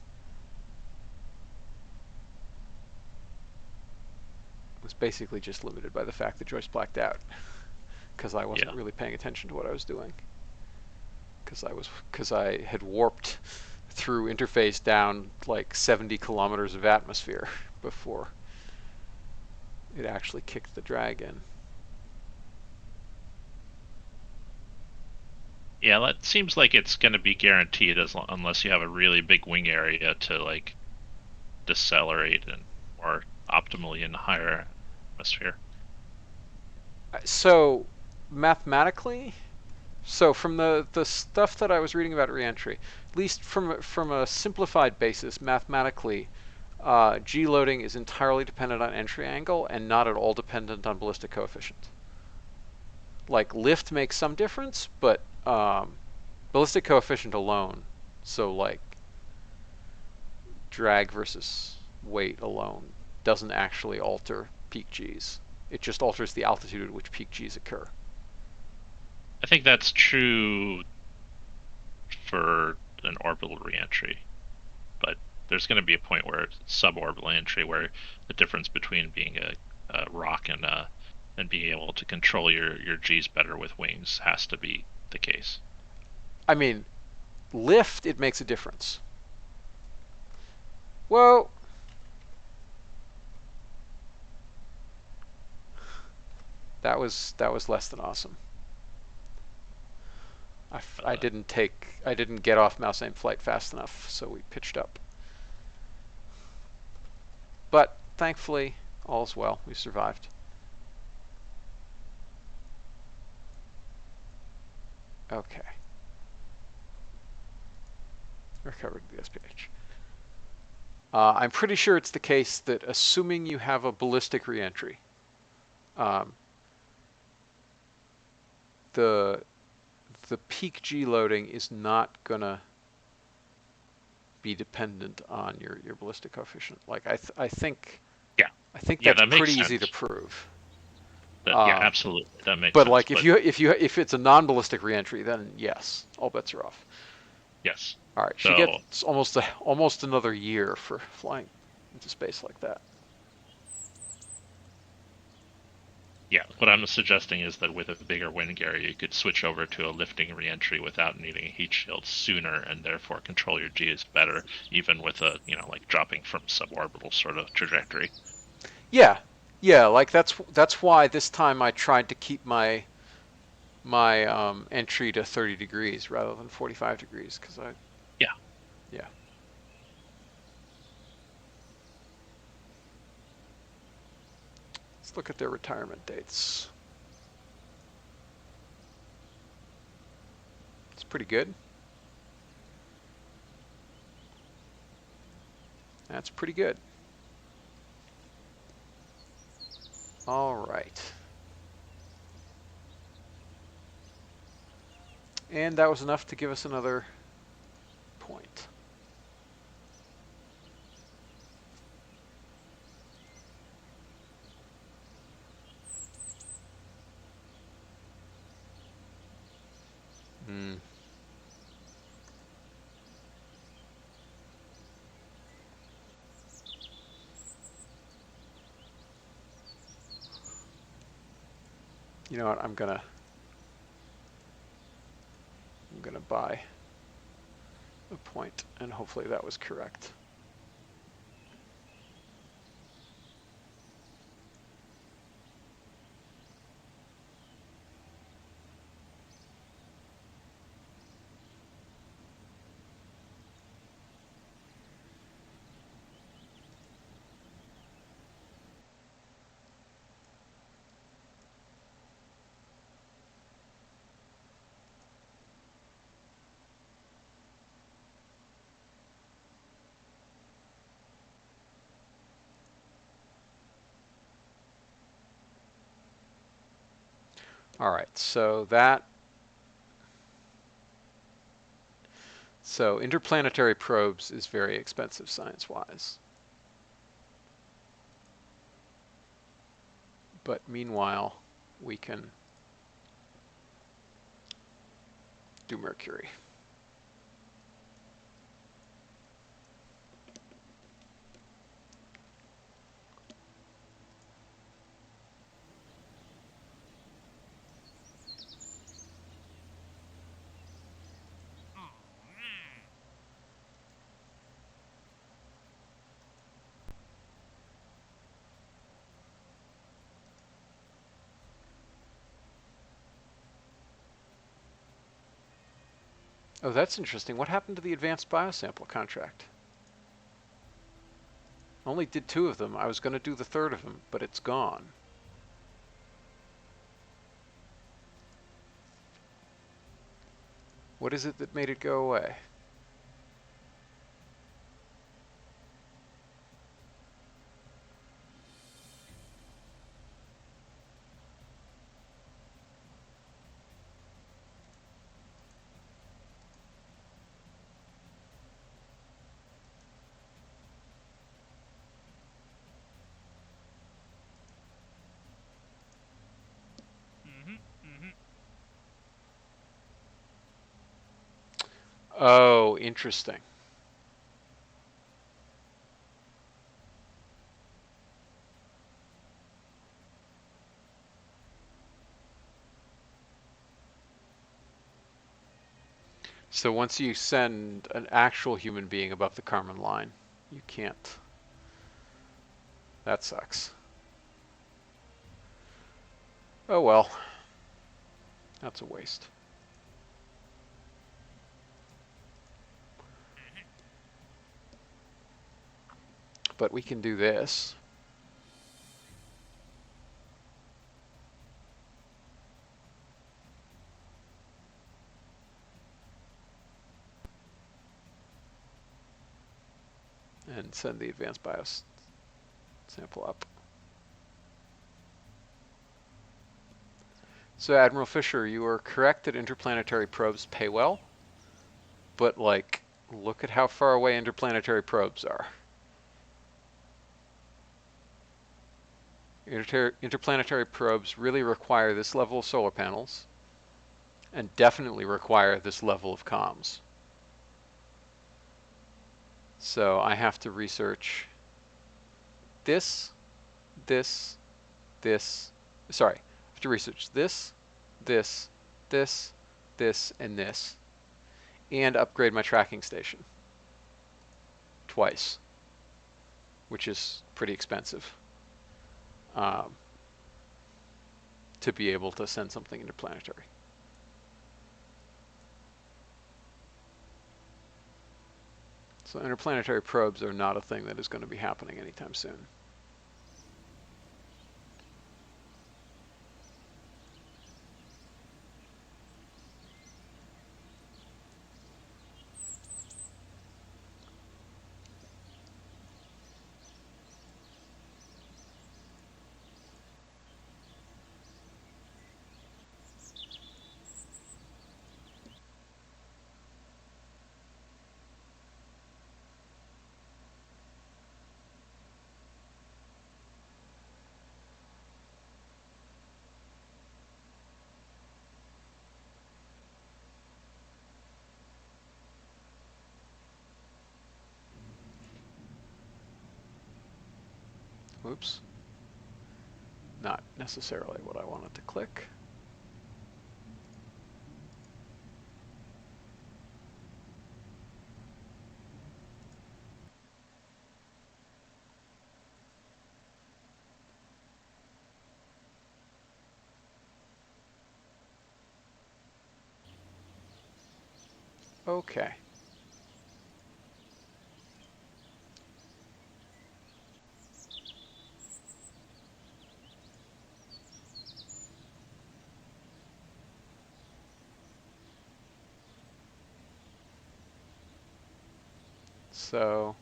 was basically just limited by the fact that Joyce blacked out because I wasn't Yeah. really paying attention to what I was doing because I had warped through interface down like 70 kilometers of atmosphere before it actually kicked the drag in. Yeah, that seems like it's going to be guaranteed unless you have a really big wing area to like decelerate and more optimally in the higher atmosphere. So mathematically, so from the stuff that I was reading about reentry, at least from a simplified basis, mathematically, G loading is entirely dependent on entry angle and not at all dependent on ballistic coefficient. Like lift makes some difference, but ballistic coefficient alone, so like drag versus weight alone, doesn't actually alter peak Gs. It just alters the altitude at which peak Gs occur. I think that's true for an orbital reentry, but there's going to be a point where suborbital entry where the difference between being a rock and being able to control your G's better with wings has to be the case. I mean, lift, it makes a difference. Well, that was less than awesome. I Uh, didn't get off mouse aim flight fast enough, so we pitched up. But thankfully, all's well. We survived. Okay. Recovered the SPH. I'm pretty sure it's the case that assuming you have a ballistic reentry, um, the the peak G loading is not gonna be dependent on your ballistic coefficient. Like yeah, I think yeah, that's that makes pretty easy to sense. prove. Yeah, Um, absolutely, that makes but sense. like if But if it's a non-ballistic reentry, then yes, all bets are off. yes, All right, she so gets almost another year for flying into space like that. yeah, what I'm suggesting is that with a bigger wind area, you could switch over to a lifting reentry without needing a heat shield sooner, and therefore control your G's better, even with a like dropping from suborbital sort of trajectory. Yeah, yeah, like that's why this time I tried to keep my entry to 30 degrees rather than 45 degrees because I Yeah, yeah. Let's look at their retirement dates. It's pretty good. That's pretty good. All right. And that was enough to give us another point. Mm. You know what? I'm gonna buy a point, and hopefully that was correct. All right, so interplanetary probes is very expensive science-wise. But meanwhile, we can do Mercury. Oh, that's interesting. What happened to the advanced biosample contract? Only did 2 of them. I was going to do the 3rd of them, but it's gone. What is it that made it go away? Oh, interesting. So once you send an actual human being above the Kármán line, you can't. That sucks. Oh well. That's a waste. But we can do this. And send the advanced bios sample up. So Admiral Fisher, you are correct that interplanetary probes pay well, but like, look at how far away interplanetary probes are. Interplanetary probes really require this level of solar panels, and definitely require this level of comms. So I have to research this, this, this, sorry, I have to research this, this, this, and this, and upgrade my tracking station twice, which is pretty expensive um, to be able to send something interplanetary. So interplanetary probes are not a thing that is going to be happening anytime soon. Whoops. Not necessarily what I wanted to click. Okay. So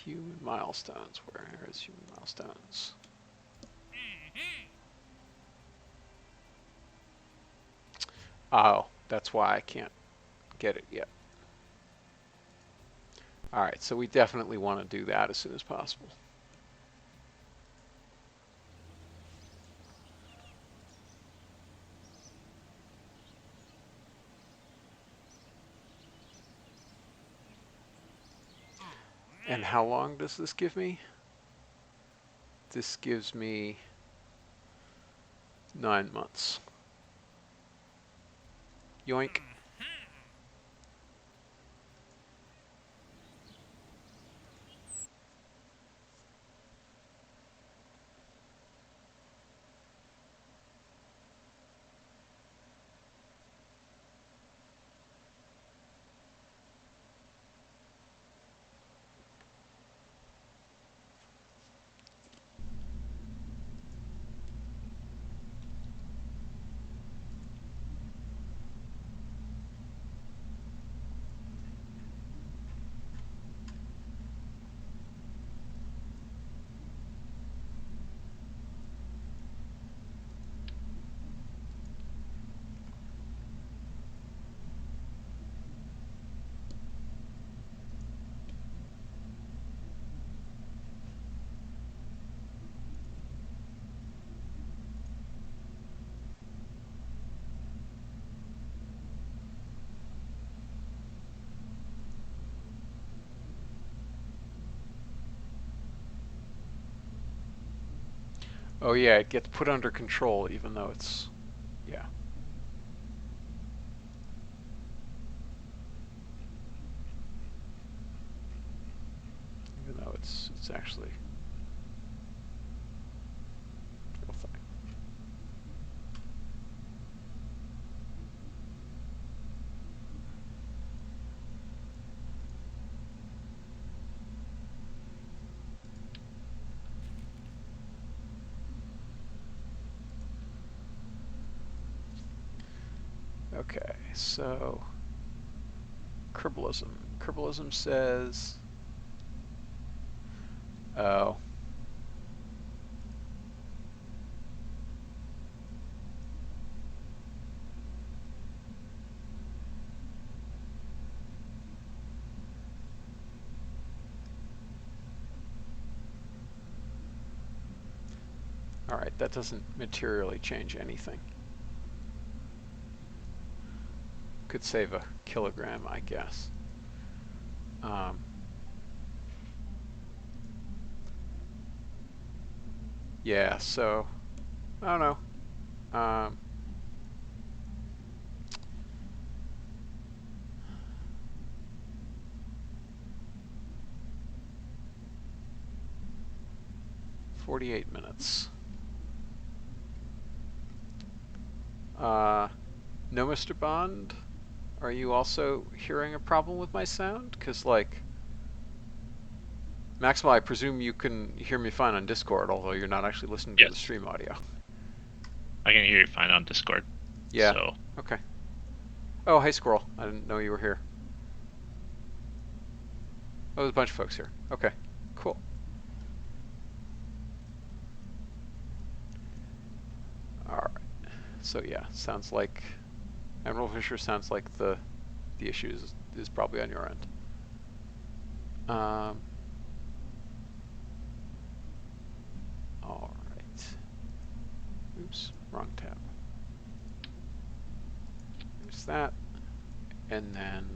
Human milestones. Where is human milestones? Oh, that's why I can't get it yet. Alright, so we definitely want to do that as soon as possible. And how long does this give me? This gives me 9 months. Yoink. Oh yeah, it gets put under control even though it's... yeah. Even though it's actually a real thing. Okay, so Kerbalism. Kerbalism says, oh, all right, that doesn't materially change anything. Could save a kilogram, I guess. Yeah, so I don't know. 48 minutes. No, Mr. Bond, are you also hearing a problem with my sound? Because, like, Maxwell, I presume you can hear me fine on Discord, although you're not actually listening to the Yes, stream audio. I can hear you fine on Discord. Yeah. So Okay. Oh, hey, Squirrel. I didn't know you were here. Oh, there's a bunch of folks here. Okay. Cool. All right. So yeah, sounds like Admiral Fisher sounds like the issue is probably on your end. All right. Oops, wrong tab. There's that, and then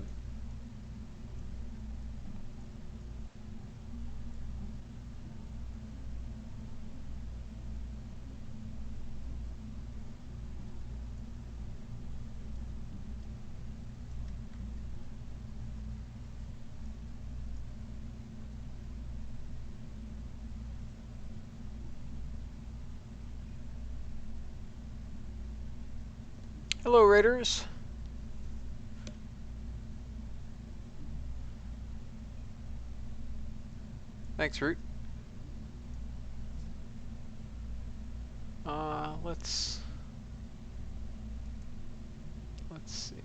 hello, Raiders. Thanks, Root. Let's see.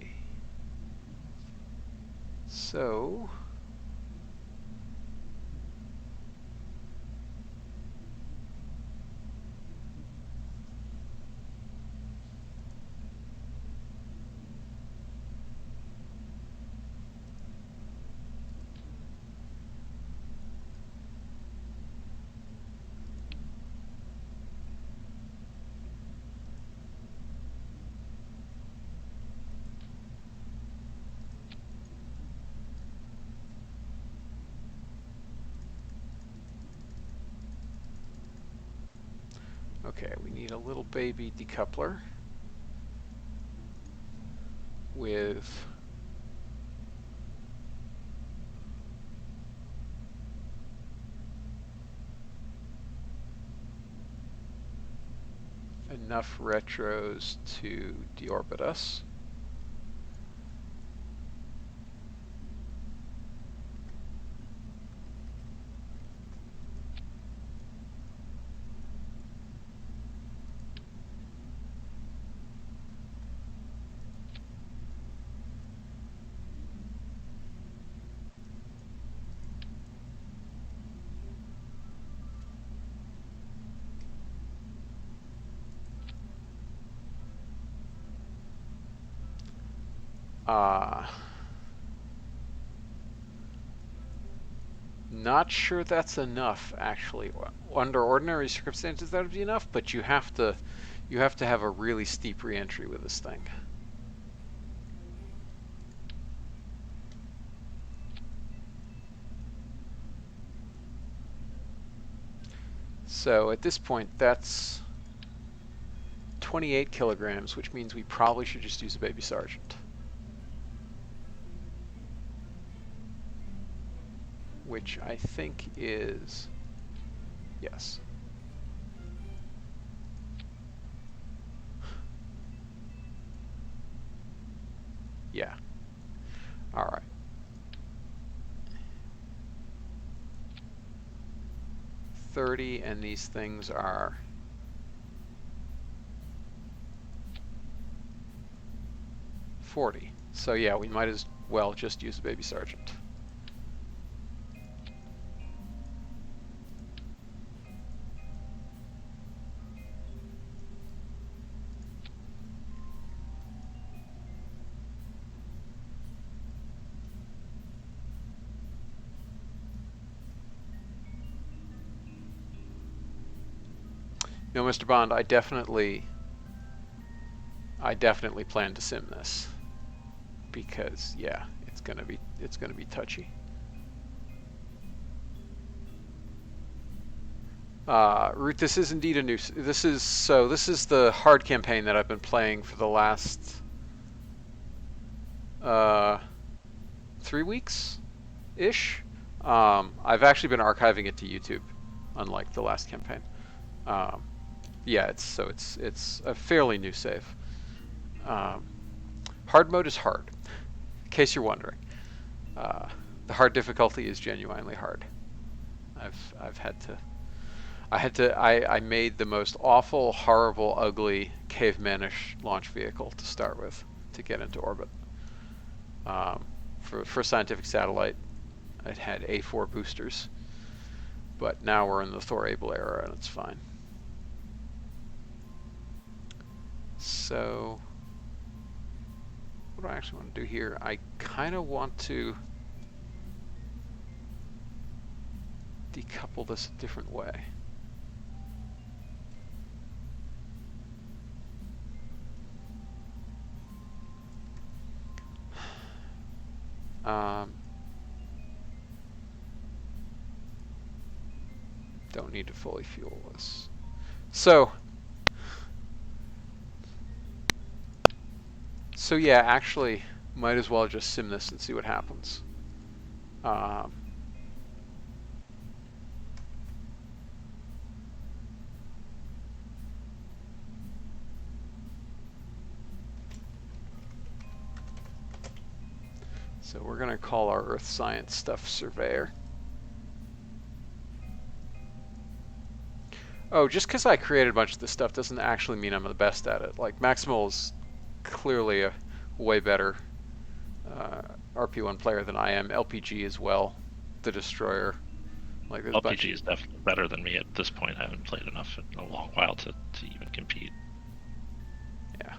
So Okay, we need a little baby decoupler with enough retros to deorbit us. Not sure that's enough, actually. Under ordinary circumstances, that would be enough, but you have to have a really steep reentry with this thing. So at this point, that's 28 kilograms, which means we probably should just use a baby sergeant. Which I think is, yes. Yeah. All right. $30, and these things are $40. So yeah, we might as well just use a baby sergeant. No, Mr. Bond, I definitely plan to sim this because yeah, it's gonna be touchy. Root, this is indeed a new. This is the hard campaign that I've been playing for the last 3 weeks ish. I've actually been archiving it to YouTube, unlike the last campaign. Yeah, it's a fairly new save. Hard mode is hard, in case you're wondering. The hard difficulty is genuinely hard. I made the most awful, horrible, ugly, cavemanish launch vehicle to start with to get into orbit. For scientific satellite, it had A4 boosters, but now we're in the Thor Able era and it's fine. So, what do I actually want to do here? I kind of want to decouple this a different way. Don't need to fully fuel this. So yeah, actually, might as well just sim this and see what happens. So we're going to call our Earth Science stuff Surveyor. Oh, just because I created a bunch of this stuff doesn't actually mean I'm the best at it. Like, Maximal is clearly a way better RP-1 player than I am. LPG as well, the Destroyer. Like, LPG is definitely better than me at this point. I haven't played enough in a long while to even compete. Yeah.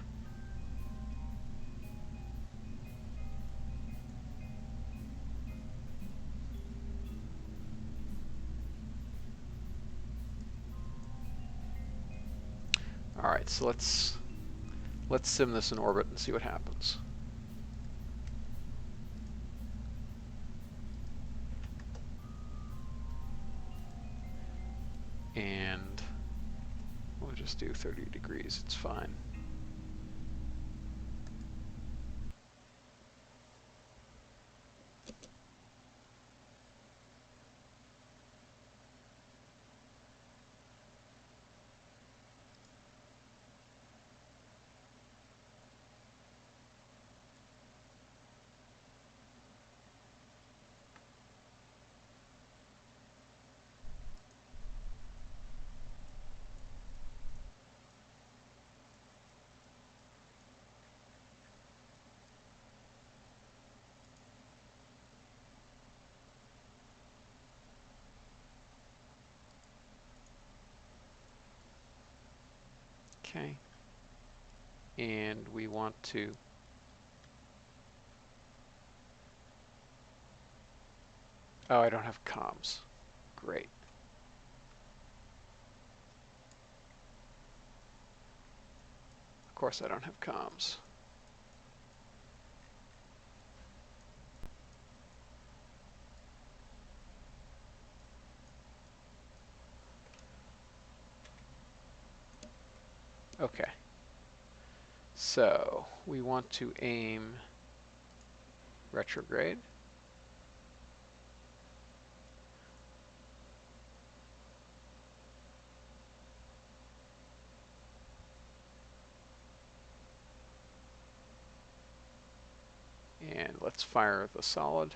All right, so let's sim this in orbit and see what happens. And what just do 30 degrees. It's fine. Okay. And we want to oh, I don't have comms. Great. Of course I don't have comms. Okay. So we want to aim retrograde. And let's fire the solid.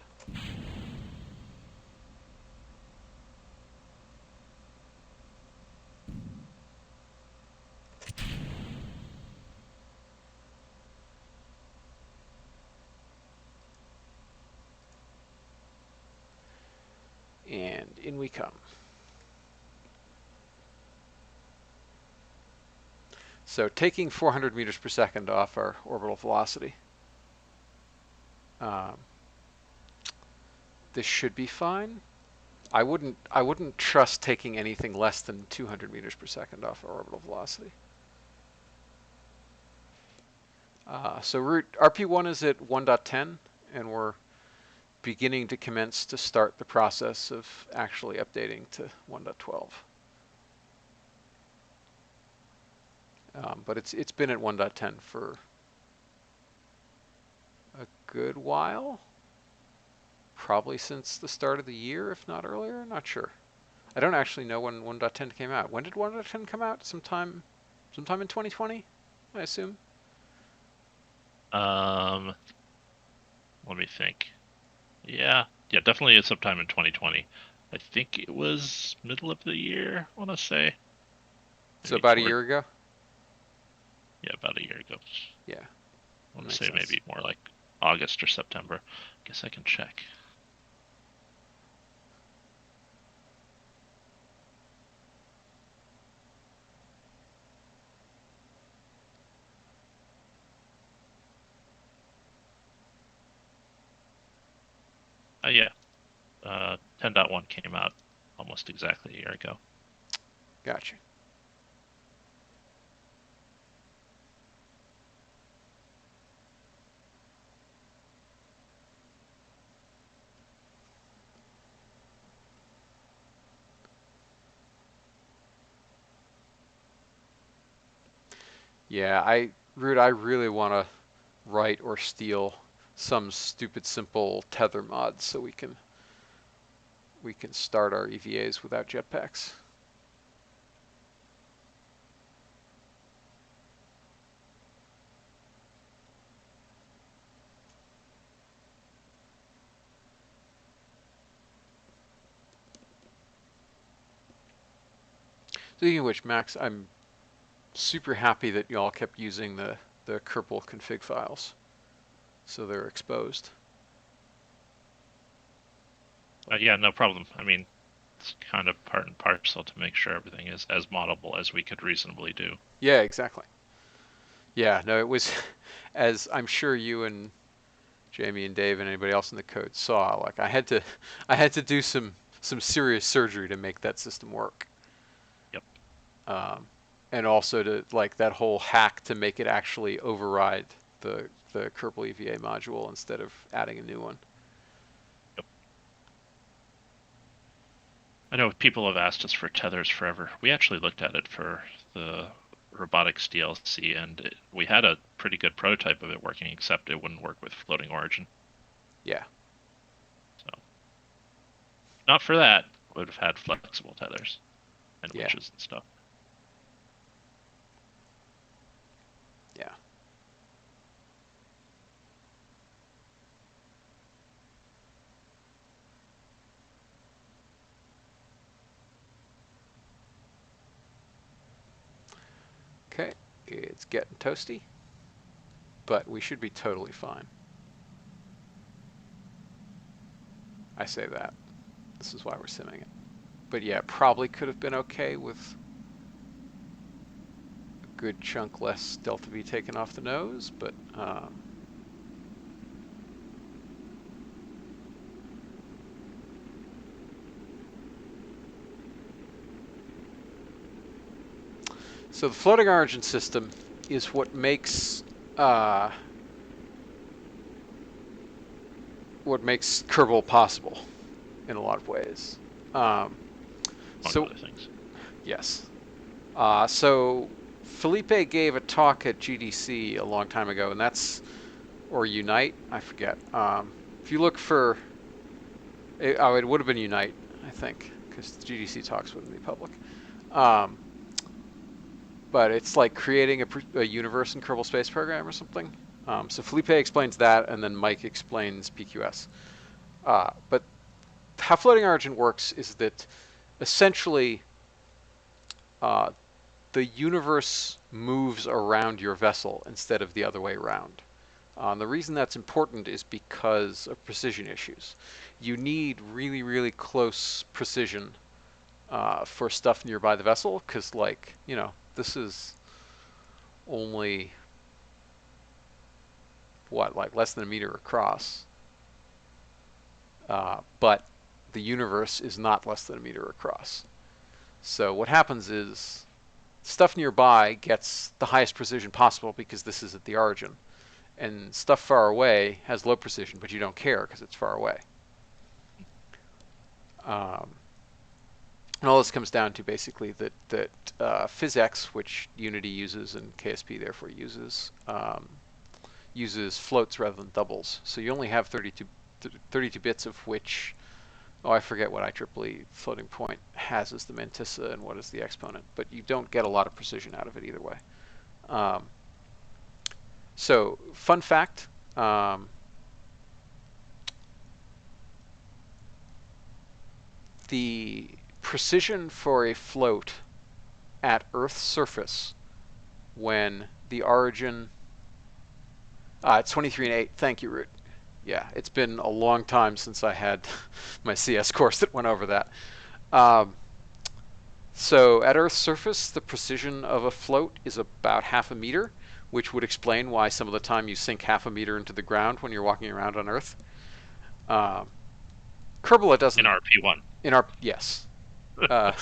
And in we come. So taking 400 meters per second off our orbital velocity, um, this should be fine. I wouldn't trust taking anything less than 200 meters per second off our orbital velocity. So root RP-1 is at 1.10, and we're beginning to commence to start the process of actually updating to 1.12. But it's been at 1.10 for a good while, probably since the start of the year, if not earlier. Not sure. I don't actually know when 1.10 came out. When did 1.10 come out? Sometime in 2020, I assume. Um, Let me think. Yeah, definitely sometime in 2020. I think it was middle of the year, I want to say. So Maybe about a year ago. yeah, about a year ago. Yeah, I that want to makes say sense. maybe more like August or September. Guess I can check. Yeah, 10.1 came out almost exactly a year ago. Gotcha. Yeah, Root, I really want to write or steal some stupid simple tether mod so we can start our EVAs without jetpacks. Speaking of which, Max, I'm super happy that y'all kept using the Kerbal config files, so they're exposed. Yeah, no problem. I mean, it's kind of part and parcel to make sure everything is as moddable as we could reasonably do. Yeah, exactly. Yeah, no, it was, as I'm sure you and Jamie and Dave and anybody else in the code saw, like I had to do some serious surgery to make that system work. Yep. Um, and also to like that whole hack to make it actually override the Kerbal EVA module instead of adding a new one. Yep. I know people have asked us for tethers forever. We actually looked at it for the robotics DLC, and we had a pretty good prototype of it working, except it wouldn't work with floating origin. Yeah. So, not for that, would have had flexible tethers and Yeah. winches and stuff. Yeah. Okay, it's getting toasty, but we should be totally fine. I say that. This is why we're simming it. But yeah, it probably could have been okay with a good chunk less delta V taken off the nose, but so the floating origin system is uh, what makes Kerbal possible in a lot of ways. Um, Among so other things. yes, so Felipe gave a talk at GDC a long time ago, and that's or Unite, I forget. If you look for, it would have been Unite, I think, because the GDC talks wouldn't be public. Um, but it's like creating a universe in Kerbal Space Program or something. So Felipe explains that, and then Mike explains PQS. But how floating origin works is that essentially uh, the universe moves around your vessel instead of the other way around. The reason that's important is because of precision issues. You need really, really close precision for stuff nearby the vessel, because, like, this is only, what, like less than a meter across. But the universe is not less than a meter across. So what happens is stuff nearby gets the highest precision possible because this is at the origin. And stuff far away has low precision, but you don't care because it's far away. Um, and all this comes down to basically that PhysX, which Unity uses and KSP therefore uses floats rather than doubles. So you only have 32 bits of which, oh, I forget what IEEE floating point has as the mantissa and what is the exponent, but you don't get a lot of precision out of it either way. Um, so fun fact, the precision for a float at Earth's surface when the origin, it's 23 and 8. Thank you, Root. Yeah, it's been a long time since I had my CS course that went over that. Um, so at Earth's surface, the precision of a float is about half a meter, which would explain why some of the time you sink half a meter into the ground when you're walking around on Earth. Um, Kerbal In doesn't. RP-1. In our yes, uh,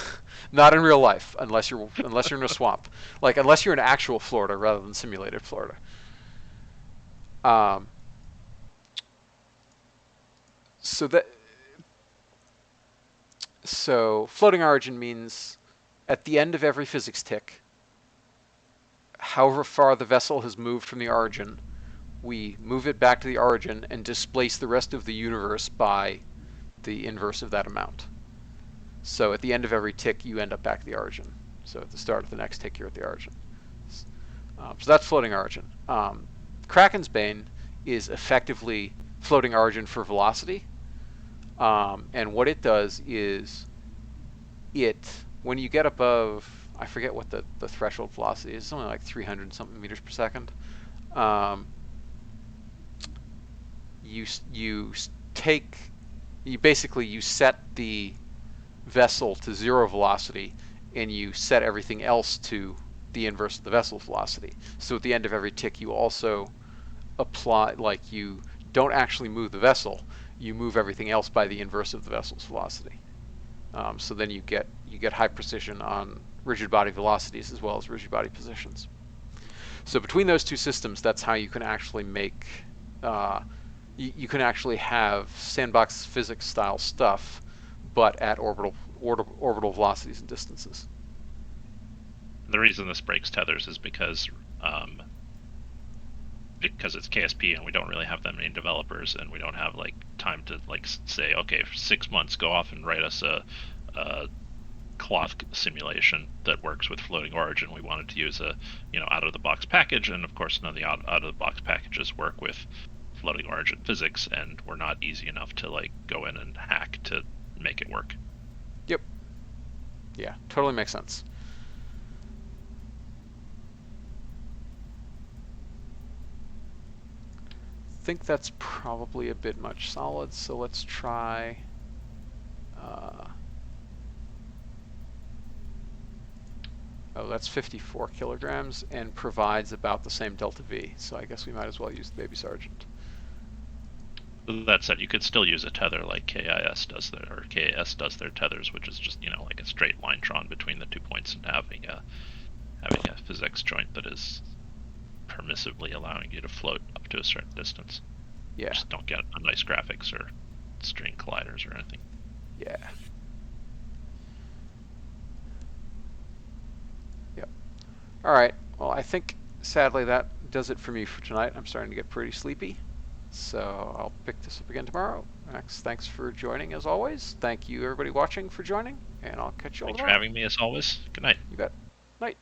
not in real life unless you're in a swamp, like unless you're in actual Florida rather than simulated Florida. Um, so that so floating origin means at the end of every physics tick, however far the vessel has moved from the origin, we move it back to the origin and displace the rest of the universe by the inverse of that amount. So at the end of every tick, you end up back at the origin. So at the start of the next tick, you're at the origin. So that's floating origin. Kraken's Bane is effectively floating origin for velocity. And what it does is when you get above, I forget what the threshold velocity is, it's only like 300 something meters per second. Um, you basically you set the vessel to zero velocity, and you set everything else to the inverse of the vessel's velocity. So at the end of every tick, you also apply, like, you don't actually move the vessel, you move everything else by the inverse of the vessel's velocity. So then you get high precision on rigid body velocities as well as rigid body positions. So between those two systems, that's how you can actually make you can actually have sandbox physics style stuff, but at orbital velocities and distances. The reason this breaks tethers is um, because it's KSP and we don't really have that many developers, and we don't have like time to like say, okay, for 6 months, go off and write us a cloth simulation that works with floating origin. We wanted to use a out of the box package, and of course none of the out of the box packages work with floating origin physics, and we're not easy enough to like go in and hack to make it work. Yep. Yeah, totally makes sense. Think that's probably a bit much solids, so let's try oh, that's 54 kilograms and provides about the same delta V, so I guess we might as well use the Baby Sergeant. That said, you could still use a tether like KIS does their, or KAS does their tethers, which is just like a straight line drawn between the 2 points and having a physics joint that is permissively allowing you to float up to a certain distance. Yeah. Just don't get a nice graphics or string colliders or anything. Yeah. Yep. All right. Well, I think sadly that does it for me for tonight. I'm starting to get pretty sleepy. So I'll pick this up again tomorrow. Max, thanks for joining as always. Thank you everybody watching for joining, and I'll catch you all Thanks for tomorrow. having me as always. Good night. You bet. Night.